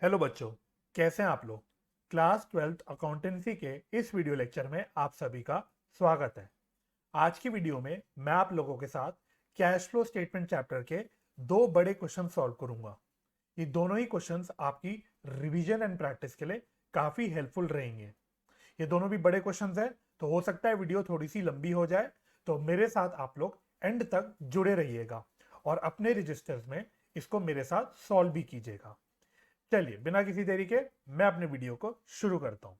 Hello बच्चों, कैसे हैं आप लोग। क्लास 12th अकाउंटेंसी के इस वीडियो लेक्चर में आप सभी का स्वागत है। आज की वीडियो में मैं आप लोगों के साथ कैश फ्लो स्टेटमेंट चैप्टर के दो बड़े क्वेश्चन सॉल्व करूंगा। ये दोनों ही क्वेश्चंस आपकी रिवीजन एंड प्रैक्टिस के लिए काफी हेल्पफुल रहेंगे। ये दोनों भी बड़े क्वेश्चंस हैं, तो हो सकता है वीडियो थोड़ी सी लंबी हो जाए, तो मेरे साथ आप लोग एंड तक जुड़े रहिएगा और अपने रजिस्टर्स में इसको मेरे साथ सॉल्व भी कीजिएगा। चलिए बिना किसी देरी के मैं अपने वीडियो को शुरू करता हूं।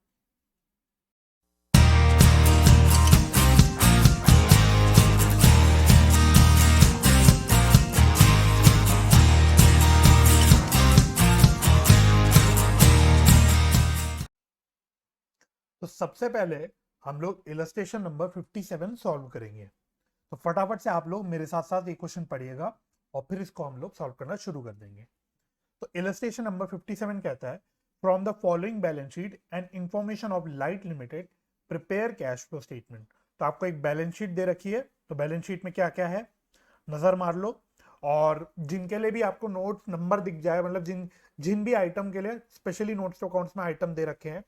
तो सबसे पहले हम लोग इलस्ट्रेशन नंबर 57 सॉल्व करेंगे। तो फटाफट से आप लोग मेरे साथ साथ ये क्वेश्चन पढ़िएगा और फिर इसको हम लोग सॉल्व करना शुरू कर देंगे। तो इलस्ट्रेशन नंबर 57 कहता है, from the following balance sheet and information of light limited prepare cash flow statement. तो आपको एक बैलेंस शीट दे रखी है, तो बैलेंस शीट में क्या क्या है नजर मार लो। और जिनके लिए भी आपको नोट नंबर दिख जाए, मतलब जिन जिन भी आइटम के लिए स्पेशली नोट्स टू अकाउंट्स में आइटम दे रखे हैं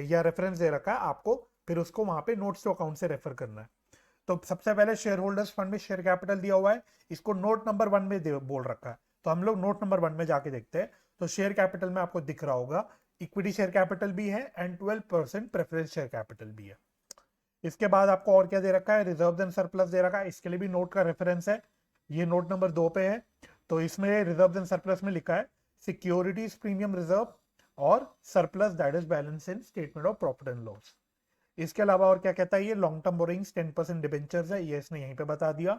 या रेफरेंस दे रखा है, आपको फिर उसको वहां पे नोट्स टू अकाउंट से रेफर करना है। तो सबसे पहले शेयर होल्डर्स फंड में शेयर कैपिटल दिया हुआ है, इसको नोट नंबर 1 में बोल रखा है। तो हम लोग नोट नंबर 1 में जाके देखते हैं। तो शेयर कैपिटल में आपको दिख रहा होगा इक्विटी शेयर कैपिटल भी है एंड 12% प्रेफरेंस शेयर कैपिटल भी है। इसके बाद आपको और क्या दे रखा है, रिजर्व एंड सरप्लस दे रखा है, इसके लिए भी नोट का रेफरेंस है, ये नोट नंबर 2 पे है। तो इसमें रिजर्व एंड सरप्लस में लिखा है सिक्योरिटीज प्रीमियम रिजर्व और surplus that is balance in statement of profit and loss. इसके अलावा और क्या कहता है, ये लॉन्ग टर्म बोरिंग्स 10% डिबेंचर्स है, ये इसने यहीं पे बता दिया।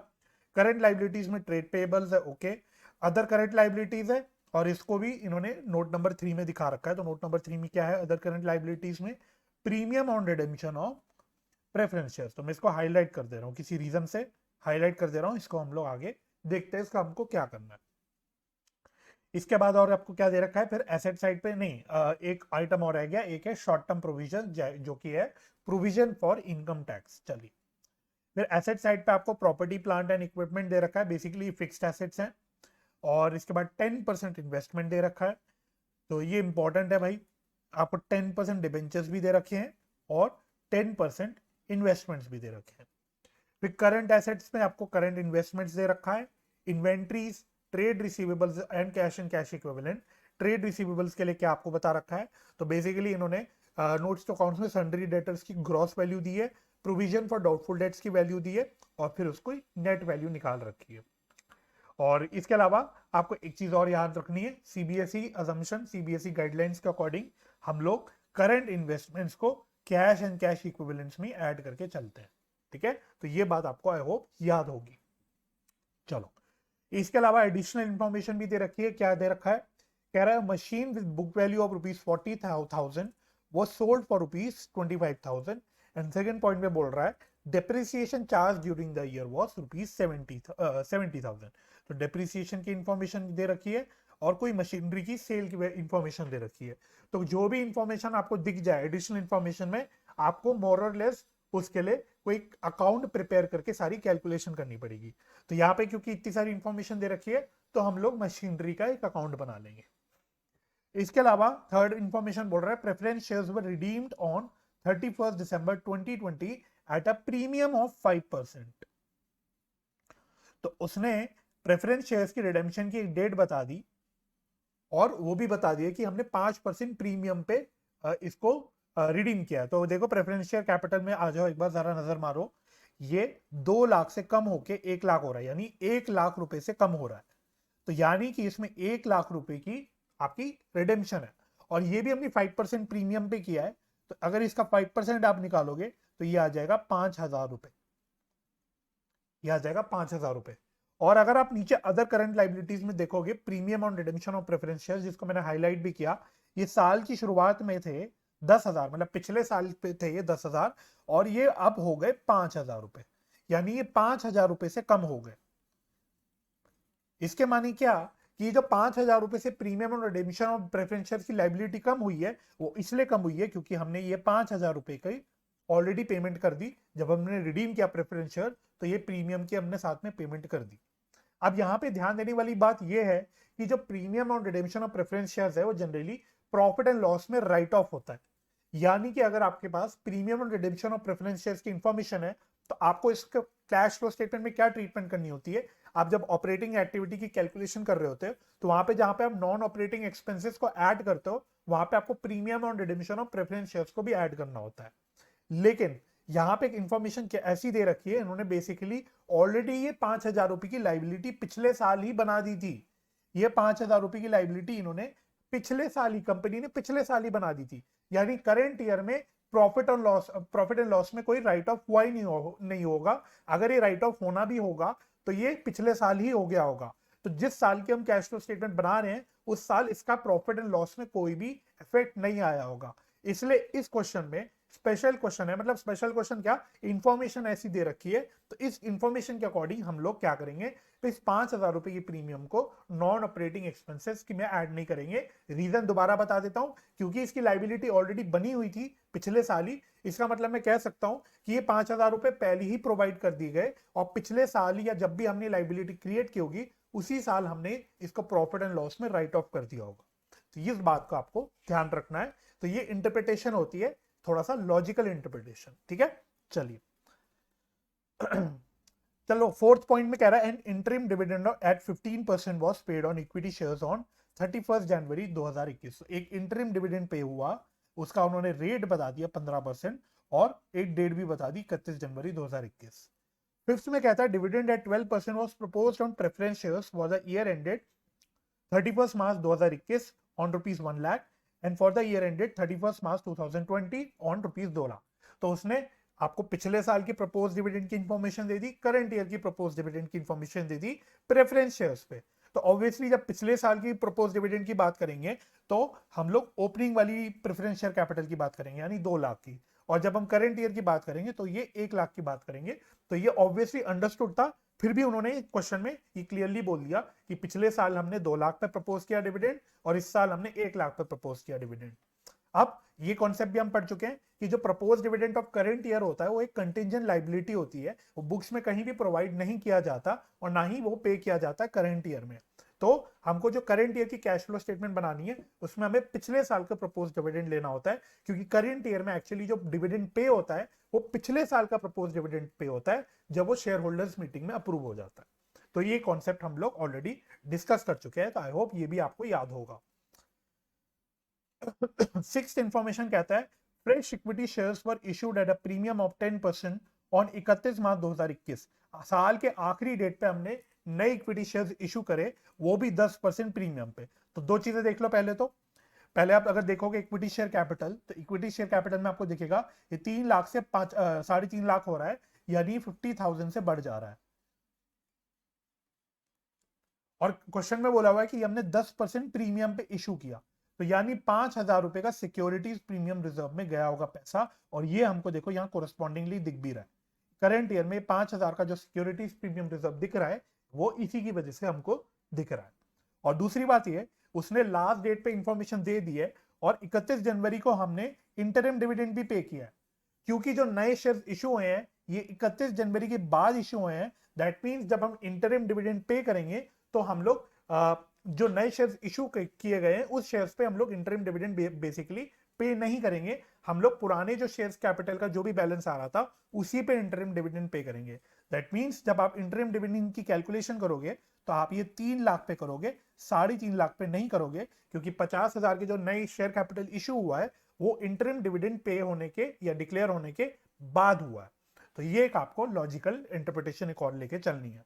करंट लाइबिलिटीज में ट्रेड पेबल्स है, ओके। अदर करंट लाइबिलिटीज है और इसको भी इन्होंने नोट नंबर 3 में दिखा रखा है। तो नोट नंबर 3 में क्या है, अदर करंट लाइबिलिटीज में premium on redemption of preference shares. तो मैं इसको हाईलाइट कर दे रहा हूँ, किसी रीजन से हाईलाइट कर दे रहा हूँ। इसको हम लोग आगे देखते हैं इसका हमको क्या करना है। इसके बाद और आपको क्या दे रखा है, फिर एसेट साइड पे नहीं, एक आइटम और रह गया, एक है शॉर्ट टर्म प्रोविजन जो कि है प्रोविजन फॉर इनकम टैक्स। चलिए, फिर एसेट साइड पे आपको प्रॉपर्टी प्लांट एंड इक्विपमेंट दे रखा है, बेसिकली फिक्स्ड एसेट्स हैं। और इसके बाद 10% इन्वेस्टमेंट दे रखा है, तो ये इंपॉर्टेंट है भाई। आपको 10% डिबेंचर्स भी दे रखे हैं और 10% इन्वेस्टमेंट्स भी दे रखे हैं। फिर करंट एसेट्स में आपको करंट इन्वेस्टमेंट्स दे रखा है, inventories, trade receivables and cash equivalent. Trade receivables के लिए क्या आपको बता रखा है, तो बेसिकली इन्होंने नोट्स टू अकाउंट्स में सन्ड्री डेटर्स की ग्रॉस वैल्यू दी है, प्रोविजन फॉर डाउटफुल डेट्स की वैल्यू दी है और फिर उसको नेट वैल्यू निकाल रखी है। और इसके अलावा आपको एक चीज और याद रखनी है, सीबीएसई अजम्पशन, सीबीएसई गाइडलाइंस के अकॉर्डिंग हम लोग करंट इन्वेस्टमेंट्स को कैश एंड कैश इक्विवेलेंट्स में ऐड करके चलते हैं। ठीक है, तो ये बात आपको आई होप याद होगी। चलो, इसके अलावा एडिशनल इंफॉर्मेशन भी दे रखी है। क्या दे रखा है, कह रहा है machine with book value of ₹40,000 was sold for ₹25,000। And second point में बोल रहा है depreciation charge during the year was ₹70,000। तो डेप्रिसिएशन की इंफॉर्मेशन दे रखी है और कोई मशीनरी की सेल की इंफॉर्मेशन दे रखी है। तो जो भी इंफॉर्मेशन आपको दिख जाए एडिशनल इंफॉर्मेशन में, आपको मोर और लेस उसके लिए कोई अकाउंट प्रिपेयर करके सारी कैलकुलेशन करनी पड़ेगी। तो यहाँ पे क्योंकि इतनी सारी इंफॉर्मेशन दे रखी है, तो हम लोग मशीनरी का एक अकाउंट बना लेंगे। इसके अलावा थर्ड इंफॉर्मेशन बोल रहा है preference shares were redeemed on 31 December 2020 at a premium of 5%। तो उसने प्रेफरेंस शेयर्स की रिडेम्पशन की एक डेट बता दी और वो भी बता दिया कि हमने 5% प्रीमियम पे इसको रिडीम किया। तो देखो प्रेफरेंस शेयर कैपिटल में आ जाओ, एक बार जरा नजर मारो, ये 2 लाख से कम होके 1 लाख हो रहा है, यानी 1 लाख रुपए से कम हो रहा है। तो यानी कि इसमें 1 लाख रुपए की आपकी रिडेम्पशन है और ये भी हमने 5% प्रीमियम पे किया है। तो अगर इसका 5% आप निकालोगे तो ये आ जाएगा 5,000 रुपए, ये आ जाएगा 5,000 रुपए। और अगर आप नीचे अदर करंट लाइबिलिटीज में देखोगे, premium on redemption of preference shares, जिसको मैंने हाईलाइट भी किया, ये साल की शुरुआत में थे 10,000, मतलब पिछले साल पे थे ये 10,000 और ये अब हो गए 5,000 रुपए, यानी ये 5,000 रुपए से कम हो गए। इसके मानी क्या कि जो 5,000 रुपए से प्रीमियम और रिडेम्पशन ऑफ प्रेफरेंस शेयर्स की लाइबिलिटी कम हुई है, वो इसलिए कम हुई है क्योंकि हमने ये 5,000 रुपए की ऑलरेडी पेमेंट कर दी। जब हमने रिडीम किया प्रेफरेंस शेयर, तो ये प्रीमियम की हमने साथ में पेमेंट कर दी। अब यहाँ पे ध्यान देने वाली बात यह है कि जो प्रीमियम और रिडेम्पशन ऑफ प्रेफरेंस शेयर्स है वो जनरली प्रॉफिट एंड लॉस में राइट ऑफ होता है। यानी कि अगर आपके पास प्रीमियम और रिडेम्पशन ऑफ प्रेफरेंस शेयर्स की इंफॉर्मेशन है तो आपको इसका कैश फ्लो स्टेटमेंट में क्या ट्रीटमेंट करनी होती है, आप जब ऑपरेटिंग एक्टिविटी की कैलकुलेशन कर रहे होते हैं तो वहां पे जहां पे आप नॉन ऑपरेटिंग एक्सपेंसेस को ऐड करते हो वहां पे आपको प्रीमियम और रिडेम्पशन ऑफ प्रेफरेंस शेयर्स को भी ऐड करना होता है। लेकिन यहां पे एक इंफॉर्मेशन ऐसी दे रखी है, इन्होंने बेसिकली ऑलरेडी ये 5,000 रुपए की लाइबिलिटी पिछले साल ही बना दी थी। ये 5,000 रुपए की लाइबिलिटी इन्होंने पिछले साल ही, कंपनी ने पिछले साल ही बना दी थी। यानी करंट ईयर में प्रॉफिट एंड लॉस में कोई राइट ऑफ हुआ ही नहीं होगा। अगर ये राइट ऑफ होना भी होगा तो ये पिछले साल ही हो गया होगा। तो जिस साल के हम कैश फ्लो स्टेटमेंट बना रहे हैं उस साल इसका प्रॉफिट एंड लॉस में कोई भी इफेक्ट नहीं आया होगा। इसलिए इस क्वेश्चन में स्पेशल क्वेश्चन है, मतलब स्पेशल क्वेश्चन क्या, इंफॉर्मेशन ऐसी दे रखी है तो इस इंफॉर्मेशन के अकॉर्डिंग हम लोग क्या करेंगे, तो इस 5,000 रुपए की प्रीमियम को नॉन ऑपरेटिंग एक्सपेंसेस की में ऐड नहीं करेंगे। रीजन दोबारा बता देता हूं, क्योंकि इसकी लाइबिलिटी ऑलरेडी बनी हुई थी पिछले साल ही। इसका मतलब मैं कह सकता हूं कि ये 5,000 रुपए पहले ही प्रोवाइड कर दिए गए और पिछले साल या जब भी हमने लाइबिलिटी क्रिएट की होगी उसी साल हमने इसको प्रॉफिट एंड लॉस में राइट ऑफ कर दिया होगा। तो इस बात को आपको ध्यान रखना है। तो ये इंटरप्रिटेशन होती है, थोड़ा सा लॉजिकल इंटरप्रिटेशन, ठीक है। चलिए चलो फोर्थ पॉइंट में कह रहा है an interim dividend at 15% was paid on equity shares on 31 January 2021। एक इंटरिम डिविडेंड पे हुआ, उसका उन्होंने रेट बता दिया 15% और एक डेट भी बता दी 31 जनवरी 2021। फिफ्थ में कहता है dividend at 12% was proposed on preference shares for the year ended 31 March 2021 on rupees 1 lakh and for the year ended 31 March 2020 on rupees 2 lakh. तो उसने आपको पिछले साल की प्रपोज डिविडेंड की इंफॉर्मेशन दे दी, करंट ईयर की प्रपोज डिविडेंड की इंफॉर्मेशन दे दी प्रेफरेंस शेयर्स पे। तो ऑब्वियसली जब पिछले साल की प्रपोज डिविडेंड की बात करेंगे तो हम लोग ओपनिंग वाली प्रेफरेंस शेयर कैपिटल की बात करेंगे यानी 2 लाख की, और जब हम करंट ईयर की बात करेंगे तो ये 1 लाख की बात करेंगे। तो ये ऑब्वियसली अंडरस्टूड था, फिर भी उन्होंने क्वेश्चन में ये क्लियरली बोल दिया कि पिछले साल हमने 2 लाख पे प्रपोज किया डिविडेंड और इस साल हमने 1 लाख पे प्रपोज किया डिविडेंड। अब ये कॉन्सेप्ट भी हम पढ़ चुके हैं कि जो propose dividend of current year होता है वो एक कंटिंजेंट लाइबिलिटी होती है, वो बुक्स में कहीं भी प्रोवाइड नहीं किया जाता और ना ही वो पे किया जाता है करंट ईयर में। तो हमको जो करंट ईयर की कैश फ्लो स्टेटमेंट बनानी है उसमें हमें पिछले साल का प्रपोज डिविडेंड लेना होता है, क्योंकि करंट ईयर में एक्चुअली जो डिविडेंड पे होता है वो पिछले साल का प्रपोज डिविडेंड पे होता है जब वो शेयर होल्डर्स मीटिंग में अप्रूव हो जाता है। तो ये कॉन्सेप्ट हम लोग ऑलरेडी डिस्कस कर चुके हैं, तो आई होप ये भी आपको याद होगा। सिक्स्थ इंफॉर्मेशन कहता है fresh equity shares were issued at a premium of 10% on 31 March 2021। साल के आखिरी डेट पे हमने नए इक्विटी शेयर्स इशू करे, वो भी 10% प्रीमियम पे। तो दो चीजें देख लो, पहले आप अगर देखोगे इक्विटी शेयर कैपिटल, तो इक्विटी शेयर कैपिटल में आपको दिखेगा ये 3 लाख से 3.5 लाख हो रहा है, यानी 50,000 से बढ़ जा रहा है। और क्वेश्चन में बोला हुआ है कि हमने 10% प्रीमियम पे इशू किया, तो यानी 5,000 रुपए का सिक्योरिटीज प्रीमियम रिजर्व में गया होगा पैसा, और ये हमको देखो यहाँ कोरस्पॉन्डिंगली दिख भी रहा है। करंट ईयर में 5,000 का जो सिक्योरिटीज प्रीमियम रिजर्व दिख रहा है वो इसी की वजह से हमको दिख रहा है। और दूसरी बात ये, उसने लास्ट डेट पे इंफॉर्मेशन दे दी है और 31 जनवरी को हमने इंटरिम डिविडेंड भी पे किया है, क्योंकि जो नए शेयर इशू हुए हैं ये 31 जनवरी के बाद इशू हुए हैं। दैट मींस जब हम इंटरिम डिविडेंड पे करेंगे तो हम लोग जो नए शेयर्स इशू किए गए हैं उस शेयर्स पे हम लोग इंटरिम डिविडेंड बेसिकली पे नहीं करेंगे, हम लोग पुराने जो शेयर्स कैपिटल का जो भी बैलेंस आ रहा था उसी पे इंटरिम डिविडेंड पे करेंगे। दैट मींस जब आप इंटरिम डिविडेंड की कैलकुलेशन करोगे तो आप ये 3 लाख पे करोगे, 3.5 लाख पे नहीं करोगे, क्योंकि 50,000 के जो नई शेयर कैपिटल इशू हुआ है वो इंटरिम डिविडेंड पे होने के या डिक्लेयर होने के बाद हुआ है। तो ये एक आपको लॉजिकल इंटरप्रिटेशन एक और लेके चलनी है।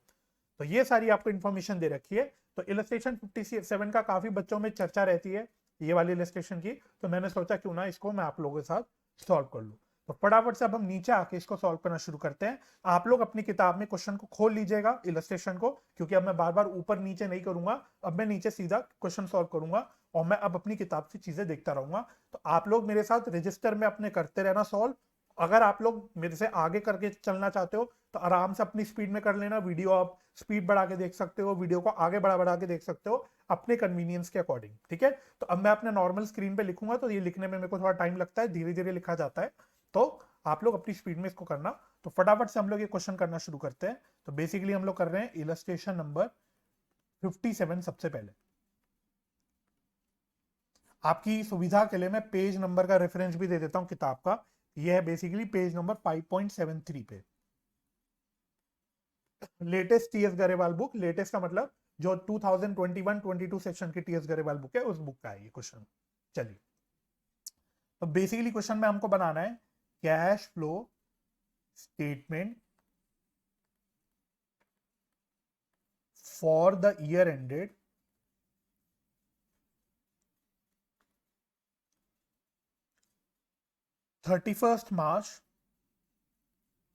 तो ये सारी आपको इंफॉर्मेशन दे रखी है। तो इलस्ट्रेशन 57 का काफी बच्चों में चर्चा रहती है ये वाली इलस्ट्रेशन की, तो मैंने सोचा क्यों ना इसको मैं आप लोगों के साथ सॉल्व कर लूं। तो फटाफट से अब हम नीचे आके इसको सॉल्व करना शुरू करते हैं। आप लोग अपनी किताब में क्वेश्चन को खोल लीजिएगा इलस्ट्रेशन को, क्योंकि अब मैं बार बार ऊपर नीचे नहीं करूंगा, अब मैं नीचे सीधा क्वेश्चन सॉल्व करूंगा और मैं अब अपनी किताब से चीजें देखता रहूंगा। तो आप लोग मेरे साथ रजिस्टर में अपने करते रहना सॉल्व। अगर आप लोग मेरे से आगे करके चलना चाहते हो तो आराम से अपनी स्पीड में कर लेना, वीडियो आप स्पीड बढ़ा के देख सकते हो, वीडियो को आगे बढ़ा बढ़ा के देख सकते हो अपने कन्वीनियंस के अकॉर्डिंग, ठीक है। तो अब मैं अपने नॉर्मल स्क्रीन पे लिखूंगा तो ये लिखने में मेरे को थोड़ा टाइम लगता है, धीरे धीरे लिखा जाता है, तो आप लोग अपनी स्पीड में इसको करना। तो फटाफट से हम लोग ये क्वेश्चन करना शुरू करते हैं। तो बेसिकली हम लोग कर रहे हैं इलस्ट्रेशन नंबर 57 सबसे पहले। आपकी सुविधा के लिए मैं पेज नंबर का रेफरेंस भी दे देता हूं किताब का। यह है बेसिकली पेज नंबर 5.73 पे, latest TS Grewal book. Latest का मतलब जो 2021-22 सेक्शन की टीएस गरेवाल बुक है, उस बुक का है ये क्वेश्चन। चलिए, तो बेसिकली क्वेश्चन में हमको बनाना है cash flow statement for the year ended 31 March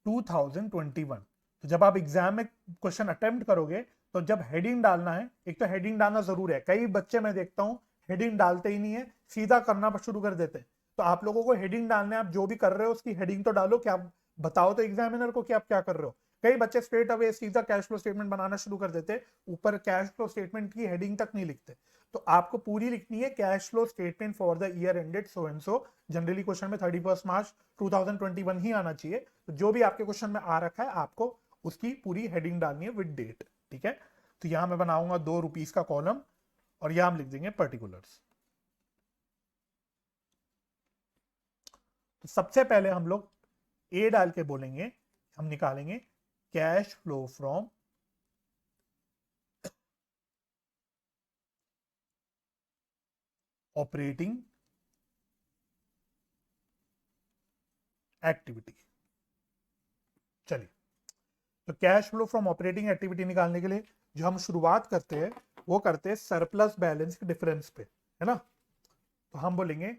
2021। तो जब आप एग्जाम में क्वेश्चन अटेम्प्ट करोगे तो जब हेडिंग डालना है, एक तो हेडिंग डालना जरूर है। कई बच्चे मैं देखता हूं हेडिंग डालते ही नहीं है, सीधा करना शुरू कर देते हैं। तो आप लोगों को हेडिंग डालने, आप जो भी कर रहे हो उसकी हेडिंग तो डालो, कि आप बताओ तो एग्जामिनर को कि आप क्या कर रहे हो। कई बच्चे स्ट्रेट अवे सीधा कैश फ्लो स्टेटमेंट बनाना शुरू कर देते, ऊपर कैश फ्लो स्टेटमेंट की हेडिंग तक नहीं लिखते। तो आपको पूरी लिखनी है cash flow statement for the year ended so and so. Generally question में 31 मार्च 2021 ही आना चाहिए। तो जो भी आपके क्वेश्चन में आ रखा है आपको उसकी पूरी हेडिंग डालनी है विद डेट। ठीक है, तो यहां मैं बनाऊंगा ₹2 का कॉलम और यहां हम लिख देंगे पर्टिकुलर्स। तो सबसे पहले हम लोग ए डाल के बोलेंगे, हम निकालेंगे cash flow from operating activity. चलिए, तो cash flow from operating activity निकालने के लिए जो हम शुरुआत करते हैं वो करते हैं सरप्लस बैलेंस डिफरेंस पे, है ना। तो हम बोलेंगे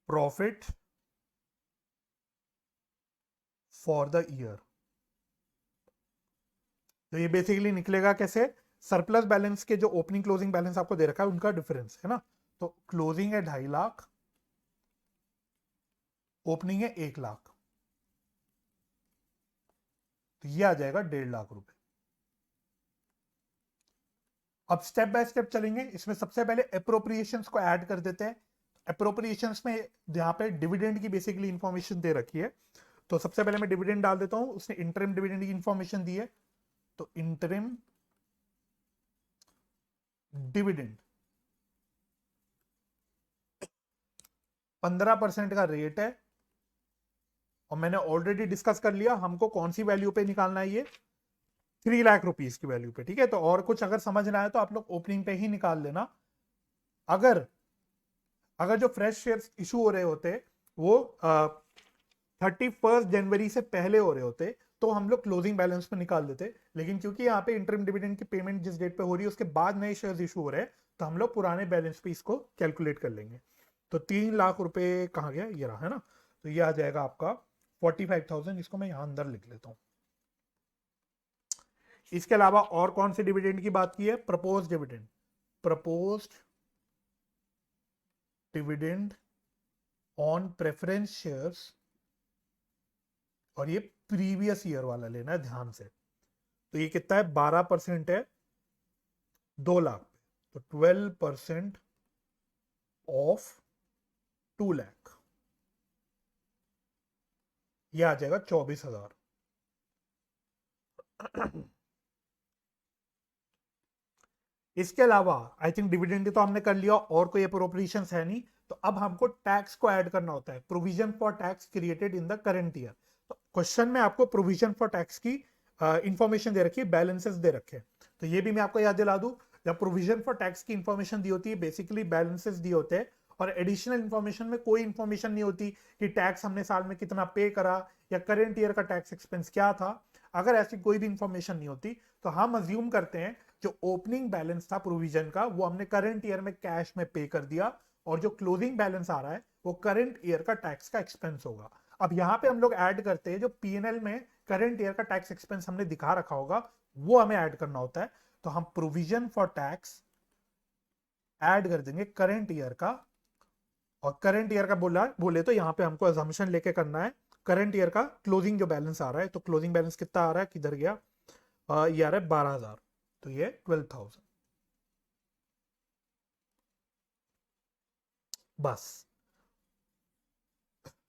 प्रॉफिट फॉर द ईयर। तो ये बेसिकली निकलेगा कैसे, सरप्लस बैलेंस के जो ओपनिंग क्लोजिंग बैलेंस आपको दे रखा है उनका डिफरेंस, है ना। तो क्लोजिंग है 2.5 लाख, ओपनिंग है 1 लाख, तो ये आ जाएगा 1.5 लाख रुपए। अब स्टेप बाय स्टेप चलेंगे। इसमें सबसे पहले अप्रोप्रिएशंस को ऐड कर देते हैं। अप्रोप्रिएशंस में यहाँ पे डिविडेंड की बेसिकली इंफॉर्मेशन दे रखी है, तो सबसे पहले मैं डिविडेंड डाल देता हूं। उसने इंटरिम डिविडेंड की इंफॉर्मेशन दी है, तो इंटरिम डिविडेंड 15% का रेट है। और मैंने ऑलरेडी डिस्कस कर लिया हमको कौन सी वैल्यू पे निकालना है, ये 3 लाख रुपीज की वैल्यू पे। ठीक है, तो और कुछ अगर समझना है तो आप लोग ओपनिंग पे ही निकाल लेना। अगर अगर जो फ्रेश शेयर्स इशू हो रहे होते वो 31 जनवरी से पहले हो रहे होते तो हम लोग क्लोजिंग बैलेंस पे निकाल देते। लेकिन क्योंकि यहाँ पे इंटरिम डिविडेंड की पेमेंट जिस डेट पे हो रही है उसके बाद नए शेयर्स इशू हो रहे हैं, तो हम लोग पुराने बैलेंस पे इसको कैलकुलेट कर लेंगे। तो 3 लाख रुपए कहाँ गया, ये रहा, है ना। तो ये आ जाएगा आपका 45,000। इसको मैं यहाँ अंदर लिख लेता हूँ। इसके अलावा और कौन से डिविडेंड की बात की है, propose dividend. Propose dividend on preference shares, और ये प्रीवियस ईयर वाला लेना है ध्यान से। तो ये कितना है, 12% है 2 लाख पे, तो 12% ऑफ 2 लाख, ये आ जाएगा 24,000। इसके अलावा आई थिंक डिविडेंड तो हमने कर लिया, और कोई अप्रोप्रिएशन है नहीं। तो अब हमको टैक्स को ऐड करना होता है, provision for tax created in the current year. तो क्वेश्चन में आपको प्रोविजन फॉर टैक्स की इंफॉर्मेशन दे रखी है, बैलेंसेस दे रखे हैं। तो ये भी मैं आपको याद दिला दूं, जब प्रोविजन फॉर टैक्स की इंफॉर्मेशन दी होती है बेसिकली बैलेंसेस दिए होते हैं, और एडिशनल इंफॉर्मेशन में कोई इंफॉर्मेशन नहीं होती कि टैक्स हमने साल में कितना पे करा या करंट ईयर का टैक्स एक्सपेंस क्या था। अगर ऐसी कोई भी इंफॉर्मेशन नहीं होती तो हम अज्यूम करते हैं जो ओपनिंग बैलेंस था प्रोविजन का वो हमने करंट ईयर में कैश में पे कर दिया, और जो क्लोजिंग बैलेंस आ रहा है वो करंट ईयर का टैक्स का एक्सपेंस होगा। अब यहां पे हम लोग ऐड करते हैं जो पीएनएल में करंट ईयर का टैक्स एक्सपेंस हमने दिखा रखा होगा, वो हमें ऐड करना होता है। तो हम प्रोविजन फॉर टैक्स ऐड कर देंगे करंट ईयर का, और करंट ईयर का बोले तो यहाँ पे हमको अजम्पशन लेके करना है करंट ईयर का क्लोजिंग जो बैलेंस आ रहा है। तो क्लोजिंग बैलेंस कितना आ रहा है, किधर गया, ये आ रहा है 12,000, तो ये 12,000 बस।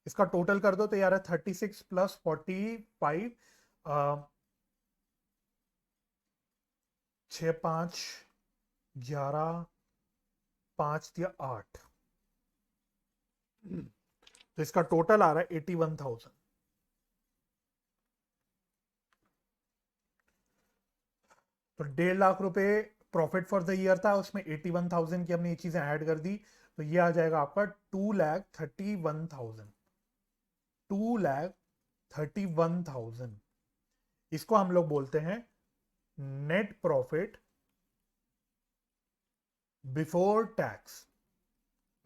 इसका टोटल कर दो तो यार है 36 प्लस 45, 6 5 11 5 या 8, तो इसका टोटल आ रहा है 81,000। तो 1.5 लाख रुपए प्रॉफिट फॉर द ईयर था, उसमें 81,000 की हमने ये चीजें ऐड कर दी, तो ये आ जाएगा आपका 2,31,000। 2,31,000 इसको हम लोग बोलते हैं नेट प्रॉफिट बिफोर टैक्स।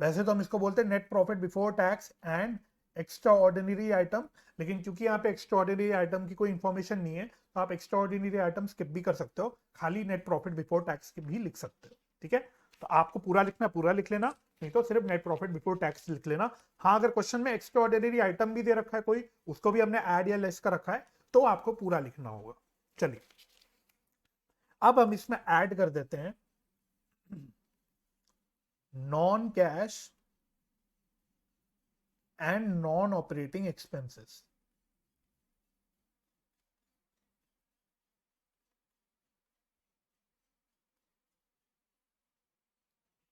वैसे तो हम इसको बोलते हैं net profit before tax and extra ordinary item, लेकिन क्योंकि यहाँ पे एक्स्ट्रा ऑर्डिनरी आइटम की कोई इंफॉर्मेशन नहीं है, तो आप एक्स्ट्रा ऑर्डिनरी आइटम स्किप भी कर सकते हो, खाली नेट प्रॉफिट बिफोर टैक्स भी लिख सकते हो। ठीक है, तो आपको पूरा लिखना पूरा लिख लेना, नहीं तो सिर्फ नेट प्रॉफिट बिफोर टैक्स लिख लेना। हाँ, अगर क्वेश्चन में एक्स्ट्रा ऑर्डिनरी आइटम भी दे रखा है कोई, उसको भी हमने ऐड या लेस कर रखा है, तो आपको पूरा लिखना होगा। चलिए, अब हम इसमें ऐड कर देते हैं non cash and non operating expenses.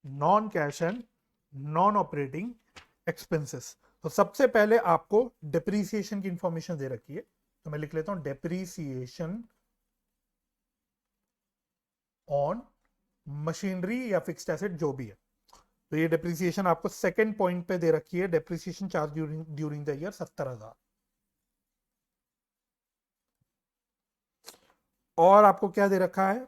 Non cash and non operating expenses. तो सबसे पहले आपको डेप्रीसिएशन की इंफॉर्मेशन दे रखी है, तो मैं लिख लेता हूं डेप्रीसिएशन ऑन मशीनरी या फिक्स्ड एसेट जो भी है। तो ये डेप्रीसिएशन आपको सेकंड पॉइंट पे दे रखी है, depreciation charge during the year 70,000। और आपको क्या दे रखा है,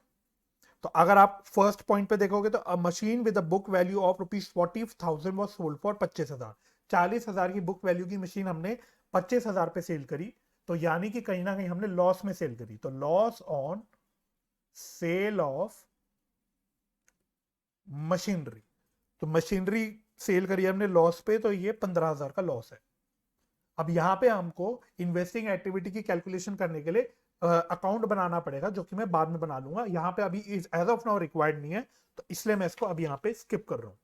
तो अगर आप फर्स्ट पॉइंट पे देखोगे तो अ machine with a book value of ₹40,000 was sold for 25,000। 40,000 की बुक वैल्यू की मशीन हमने 25,000 पे सेल करी, तो यानी कि कहीं ना कहीं हमने लॉस में सेल करी, तो loss on sale of machinery. तो मशीनरी सेल करी हमने लॉस पे, तो ये 15,000 का लॉस है। अब यहां पे हमको इन्वेस्टिंग एक्टिविटी की कैलकुलेशन करने के लिए अकाउंट बनाना पड़ेगा, जो कि मैं बाद में बना लूंगा, यहां पे अभी एज ऑफ नाउ रिक्वायर्ड नहीं है, तो इसलिए मैं इसको अभी यहां पे स्किप कर रहा हूं।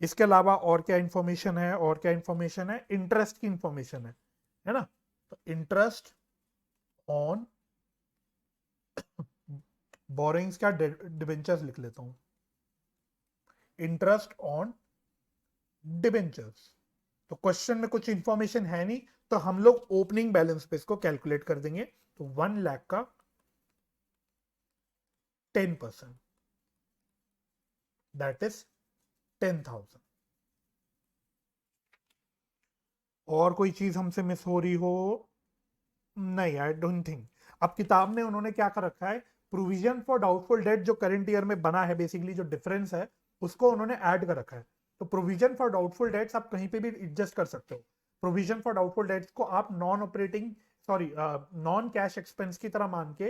इसके अलावा और क्या इंफॉर्मेशन है, और क्या इंफॉर्मेशन है, इंटरेस्ट की इंफॉर्मेशन है ना। तो इंटरेस्ट ऑन बोरिंग्स क्या डिबेंचर्स लिख लेता हूं, इंटरेस्ट ऑन डिबेंचर्स। तो क्वेश्चन में कुछ इंफॉर्मेशन है नहीं, तो हम लोग ओपनिंग बैलेंस पे इसको कैलकुलेट कर देंगे। तो 1 लाख का 10%, दैट इज 10,000। और कोई चीज हमसे मिस हो रही हो? नहीं, आई डोंट थिंक। अब किताब में उन्होंने क्या कर रखा है, प्रोविजन फॉर डाउटफुल डेट जो करंट ईयर में बना है, बेसिकली जो डिफरेंस है उसको उन्होंने ऐड कर रखा है। तो प्रोविजन फॉर डाउटफुल डेट्स आप कहीं पे भी एडजस्ट कर सकते हो। प्रोविजन फॉर डाउटफुल डेट्स को आप non operating, sorry, non cash expense की तरह मान के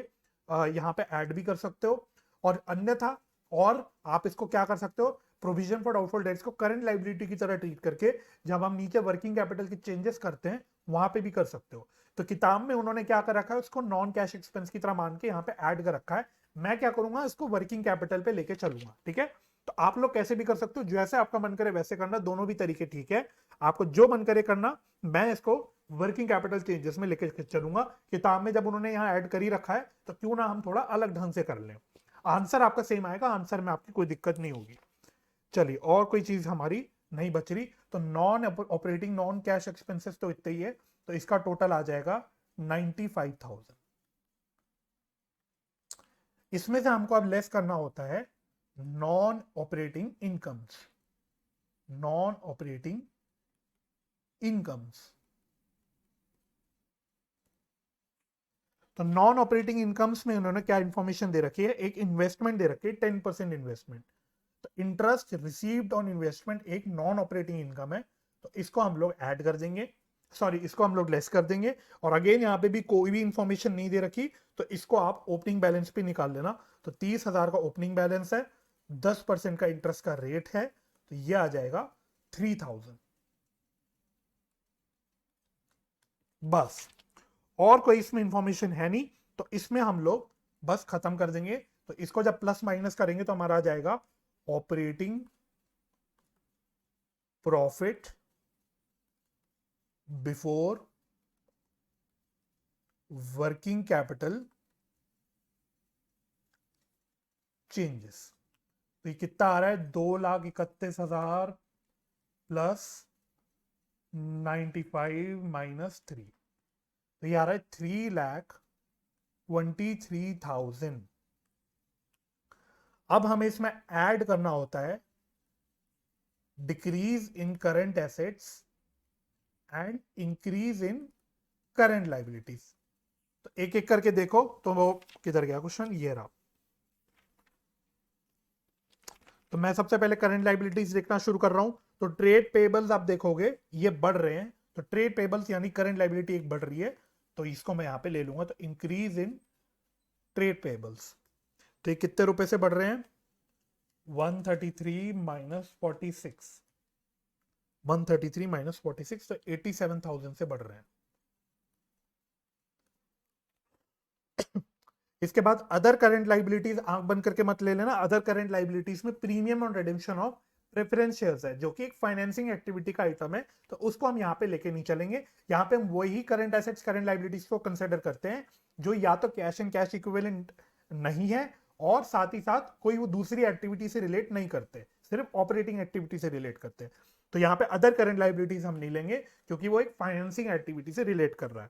यहाँ पे ऐड भी कर सकते हो, और अन्यथा, और आप इसको क्या कर सकते हो, प्रोविजन फॉर डाउटफुल डेट्स को करंट लाइबिलिटी की तरह ट्रीट करके जब हम नीचे वर्किंग कैपिटल के चेंजेस करते हैं वहां पे भी कर सकते हो। तो किताब में उन्होंने क्या कर रखा है, उसको नॉन कैश एक्सपेंस की तरह मान के यहाँ पे ऐड कर रखा है। मैं क्या करूंगा, इसको वर्किंग कैपिटल पे लेके चलूंगा। ठीक है, तो आप लोग कैसे भी कर सकते हो, जैसे आपका मन करे वैसे करना, दोनों भी तरीके ठीक है, आपको जो मन करे करना। मैं इसको वर्किंग कैपिटल चेंजेस में लेके चलूंगा। किताब में जब उन्होंने यहाँ ऐड कर ही रखा है, तो क्यों ना हम थोड़ा अलग ढंग से कर लें। आंसर आपका सेम आएगा, आंसर में आपकी कोई दिक्कत नहीं होगी। चलिए, और कोई चीज हमारी नहीं बच रही, तो non operating non cash expenses तो इतना ही है, तो इसका टोटल आ जाएगा 95,000। इसमें से हमको अब लेस करना होता है non operating incomes. Non operating incomes, तो नॉन ऑपरेटिंग इनकम्स में उन्होंने क्या इंफॉर्मेशन दे रखी है, एक इन्वेस्टमेंट दे रखी है 10% इन्वेस्टमेंट। तो इंटरेस्ट रिसीव्ड ऑन इन्वेस्टमेंट एक नॉन ऑपरेटिंग इनकम है, तो इसको हम लोग ऐड कर देंगे, सॉरी, इसको हम लोग लेस कर देंगे। और अगेन यहाँ पे भी कोई भी इंफॉर्मेशन नहीं दे रखी, तो इसको आप ओपनिंग बैलेंस पे निकाल लेना। तो 30,000 का ओपनिंग बैलेंस है, 10% का इंटरेस्ट का रेट है, तो ये आ जाएगा 3,000। बस, और कोई इसमें इंफॉर्मेशन है नहीं, तो इसमें हम लोग बस खत्म कर देंगे। तो इसको जब प्लस माइनस करेंगे तो हमारा आ जाएगा operating profit before working capital changes. तो ये कितना आ रहा है, 2,31,000 प्लस 95 माइनस 3, तो ये आ रहा है 3,23,000। अब हमें इसमें ऐड करना होता है decrease in current assets and increase in current liabilities. तो एक एक करके देखो, तो वो किधर गया क्वेश्चन, ये रहा। तो मैं सबसे पहले करंट लाइबिलिटीज देखना शुरू कर रहा हूं। तो ट्रेड पेबल्स आप देखोगे ये बढ़ रहे हैं, तो ट्रेड पेबल्स यानी करंट लाइबिलिटी एक बढ़ रही है, तो इसको मैं यहां पे ले लूंगा। तो इंक्रीज इन ट्रेड पेबल्स, तो ये कितने रुपए से बढ़ रहे हैं, 133 माइनस 46, 133 माइनस 46, तो 87,000 से बढ़ रहे हैं। इसके बाद अदर करंट लाइबिलिटीज, आंख बंद करके मत ले लेना। अदर करंट लाइबिलिटीज में premium on redemption of preference shares है, जो कि एक फाइनेंसिंग एक्टिविटी का आइटम है, तो उसको हम यहाँ पे लेके नहीं चलेंगे। यहाँ पे हम वही करंट एसेट्स करंट लाइबिलिटीज को कंसिडर करते हैं जो या तो कैश एंड कैश इक्विवेलेंट नहीं है, और साथ ही साथ कोई वो दूसरी एक्टिविटी से रिलेट नहीं करते, सिर्फ ऑपरेटिंग एक्टिविटी से रिलेट करते हैं। तो यहाँ पे अदर करंट लाइबिलिटीज हम नहीं लेंगे, क्योंकि वो एक फाइनेंसिंग एक्टिविटी से रिलेट कर रहा है।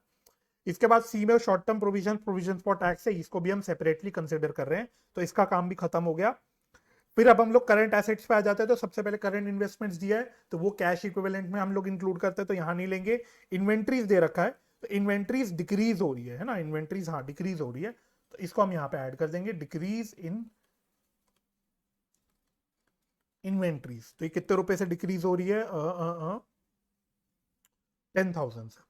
इसके बाद सी में short term provision, provision for tax है, इसको भी हम सेपरेटली कंसिडर कर रहे हैं, तो इसका काम भी खत्म हो गया। फिर अब हम लोग करंट एसेट्स पे आ जाते हैं। तो सबसे पहले करंट इन्वेस्टमेंट्स दिया है, तो वो कैश इक्विवेलेंट में हम लोग इंक्लूड करते हैं, तो यहां नहीं लेंगे। इन्वेंट्रीज दे रखा है, तो इन्वेंट्रीज डिक्रीज हो रही है ना, इन्वेंट्रीज हाँ डिक्रीज हो रही है, तो इसको हम यहाँ पे ऐड कर देंगे, डिक्रीज इन इन्वेंट्रीज। तो ये कितने रुपए से डिक्रीज हो रही है, 10,000 से।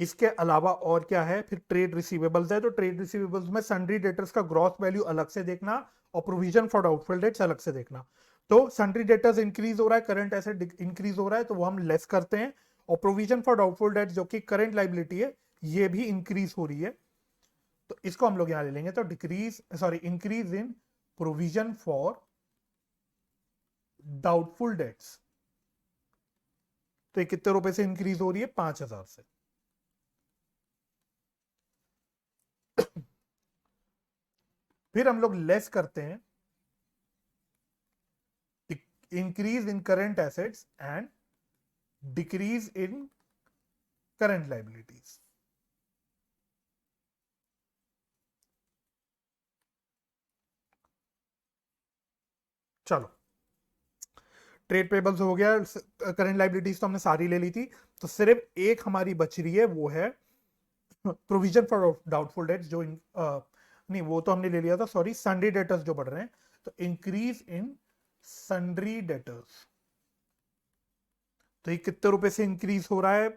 इसके अलावा और क्या है, फिर ट्रेड रिसीवेबल्स है, तो ट्रेड रिसीवेबल्स में सन्ड्री डेटर्स का ग्रॉस वैल्यू अलग से देखना और प्रोविजन फॉर डाउटफुल डेट्स अलग से देखना। तो सन्ड्री डेटर्स इंक्रीज हो रहा है, करंट एसेट इंक्रीज हो रहा है, तो वो हम लेस करते हैं, और प्रोविजन फॉर डाउटफुल डेट्स जो कि करंट लाइबिलिटी है, ये भी इंक्रीज हो रही है, तो इसको हम लोग यहां ले लेंगे। तो increase in provision for doubtful debts, तो ये कितने रुपए से इंक्रीज हो रही है, 5,000 से। फिर हम लोग लेस करते हैं increase in current assets and decrease in current liabilities. चलो, ट्रेड पेबल्स हो गया, करंट लाइबिलिटीज तो हमने सारी ले ली थी, तो सिर्फ एक हमारी बच रही है, वो है प्रोविजन फॉर डाउटफुल डेट्स, जो नहीं वो तो हमने ले लिया था, सॉरी, सन्ड्री डेटर्स जो बढ़ रहे हैं, तो इंक्रीज इन सन्ड्री डेटर्स। तो ये कितने रुपए से इंक्रीज हो रहा है,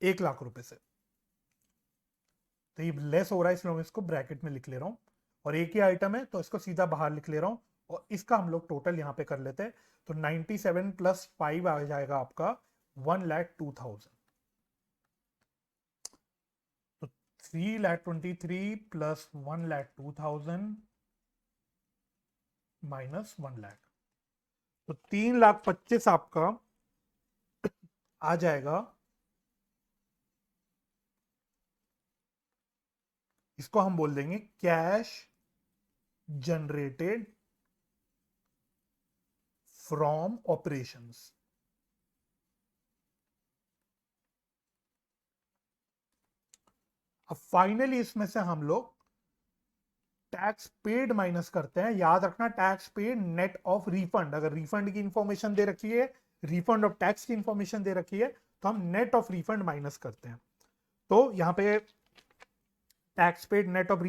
1,00,000 रुपए से। तो ये लेस हो रहा है, इसलिए मैं इसको ब्रैकेट में लिख ले रहा हूं, और एक ही आइटम है तो इसको सीधा बाहर लिख ले रहा हूं, और इसका हम लोग टोटल यहां पे कर लेते हैं। तो 97 प्लस 5 आ जाएगा आपका 1,02,000। तो 3,23,000 प्लस 1,02,000 माइनस 1,00,000, तो 3,25,000 आपका आ जाएगा। इसको हम बोल देंगे कैश जनरेटेड फ्रॉम ऑपरेशंस। अब फाइनली इसमें से हम लोग टैक्स पेड माइनस करते हैं। याद रखना, tax paid net of refund, अगर रिफंड की इंफॉर्मेशन दे रखी है, रिफंड ऑफ टैक्स की इंफॉर्मेशन दे रखी है, तो हम नेट ऑफ रिफंड माइनस करते हैं। तो यहां पे tax paid net of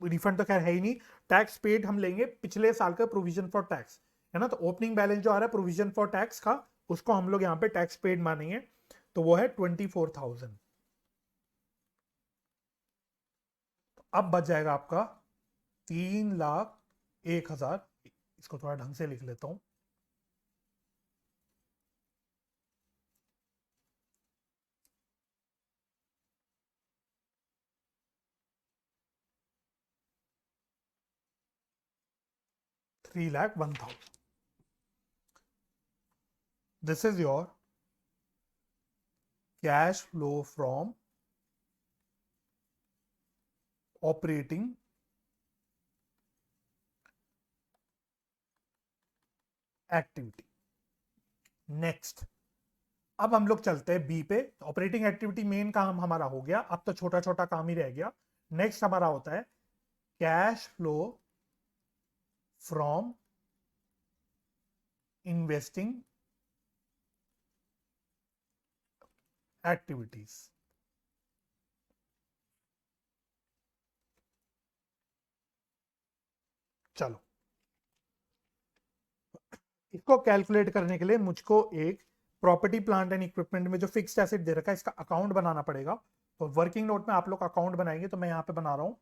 refund तो खैर है ही नहीं, टैक्स पेड हम लेंगे पिछले साल का प्रोविजन फॉर टैक्स, है ना। तो ओपनिंग बैलेंस जो आ रहा है प्रोविजन फॉर टैक्स का, उसको हम लोग यहाँ पे टैक्स पेड मानेंगे, तो वो है 24,000। अब बच जाएगा आपका 3,01,000। इसको थोड़ा ढंग से लिख लेता हूं, $3,01,000। This is your cash flow from operating activity. Next, अब हम लोग चलते हैं बी पे। ऑपरेटिंग एक्टिविटी मेन काम हमारा हो गया, अब तो छोटा छोटा काम ही रह गया। नेक्स्ट हमारा होता है cash flow from investing activities. चलो, इसको कैलकुलेट करने के लिए मुझको एक प्रॉपर्टी प्लांट एंड इक्विपमेंट में जो फिक्स्ड एसेट दे रखा है इसका अकाउंट बनाना पड़ेगा। तो वर्किंग नोट में आप लोग अकाउंट बनाएंगे, तो मैं यहां पे बना रहा हूं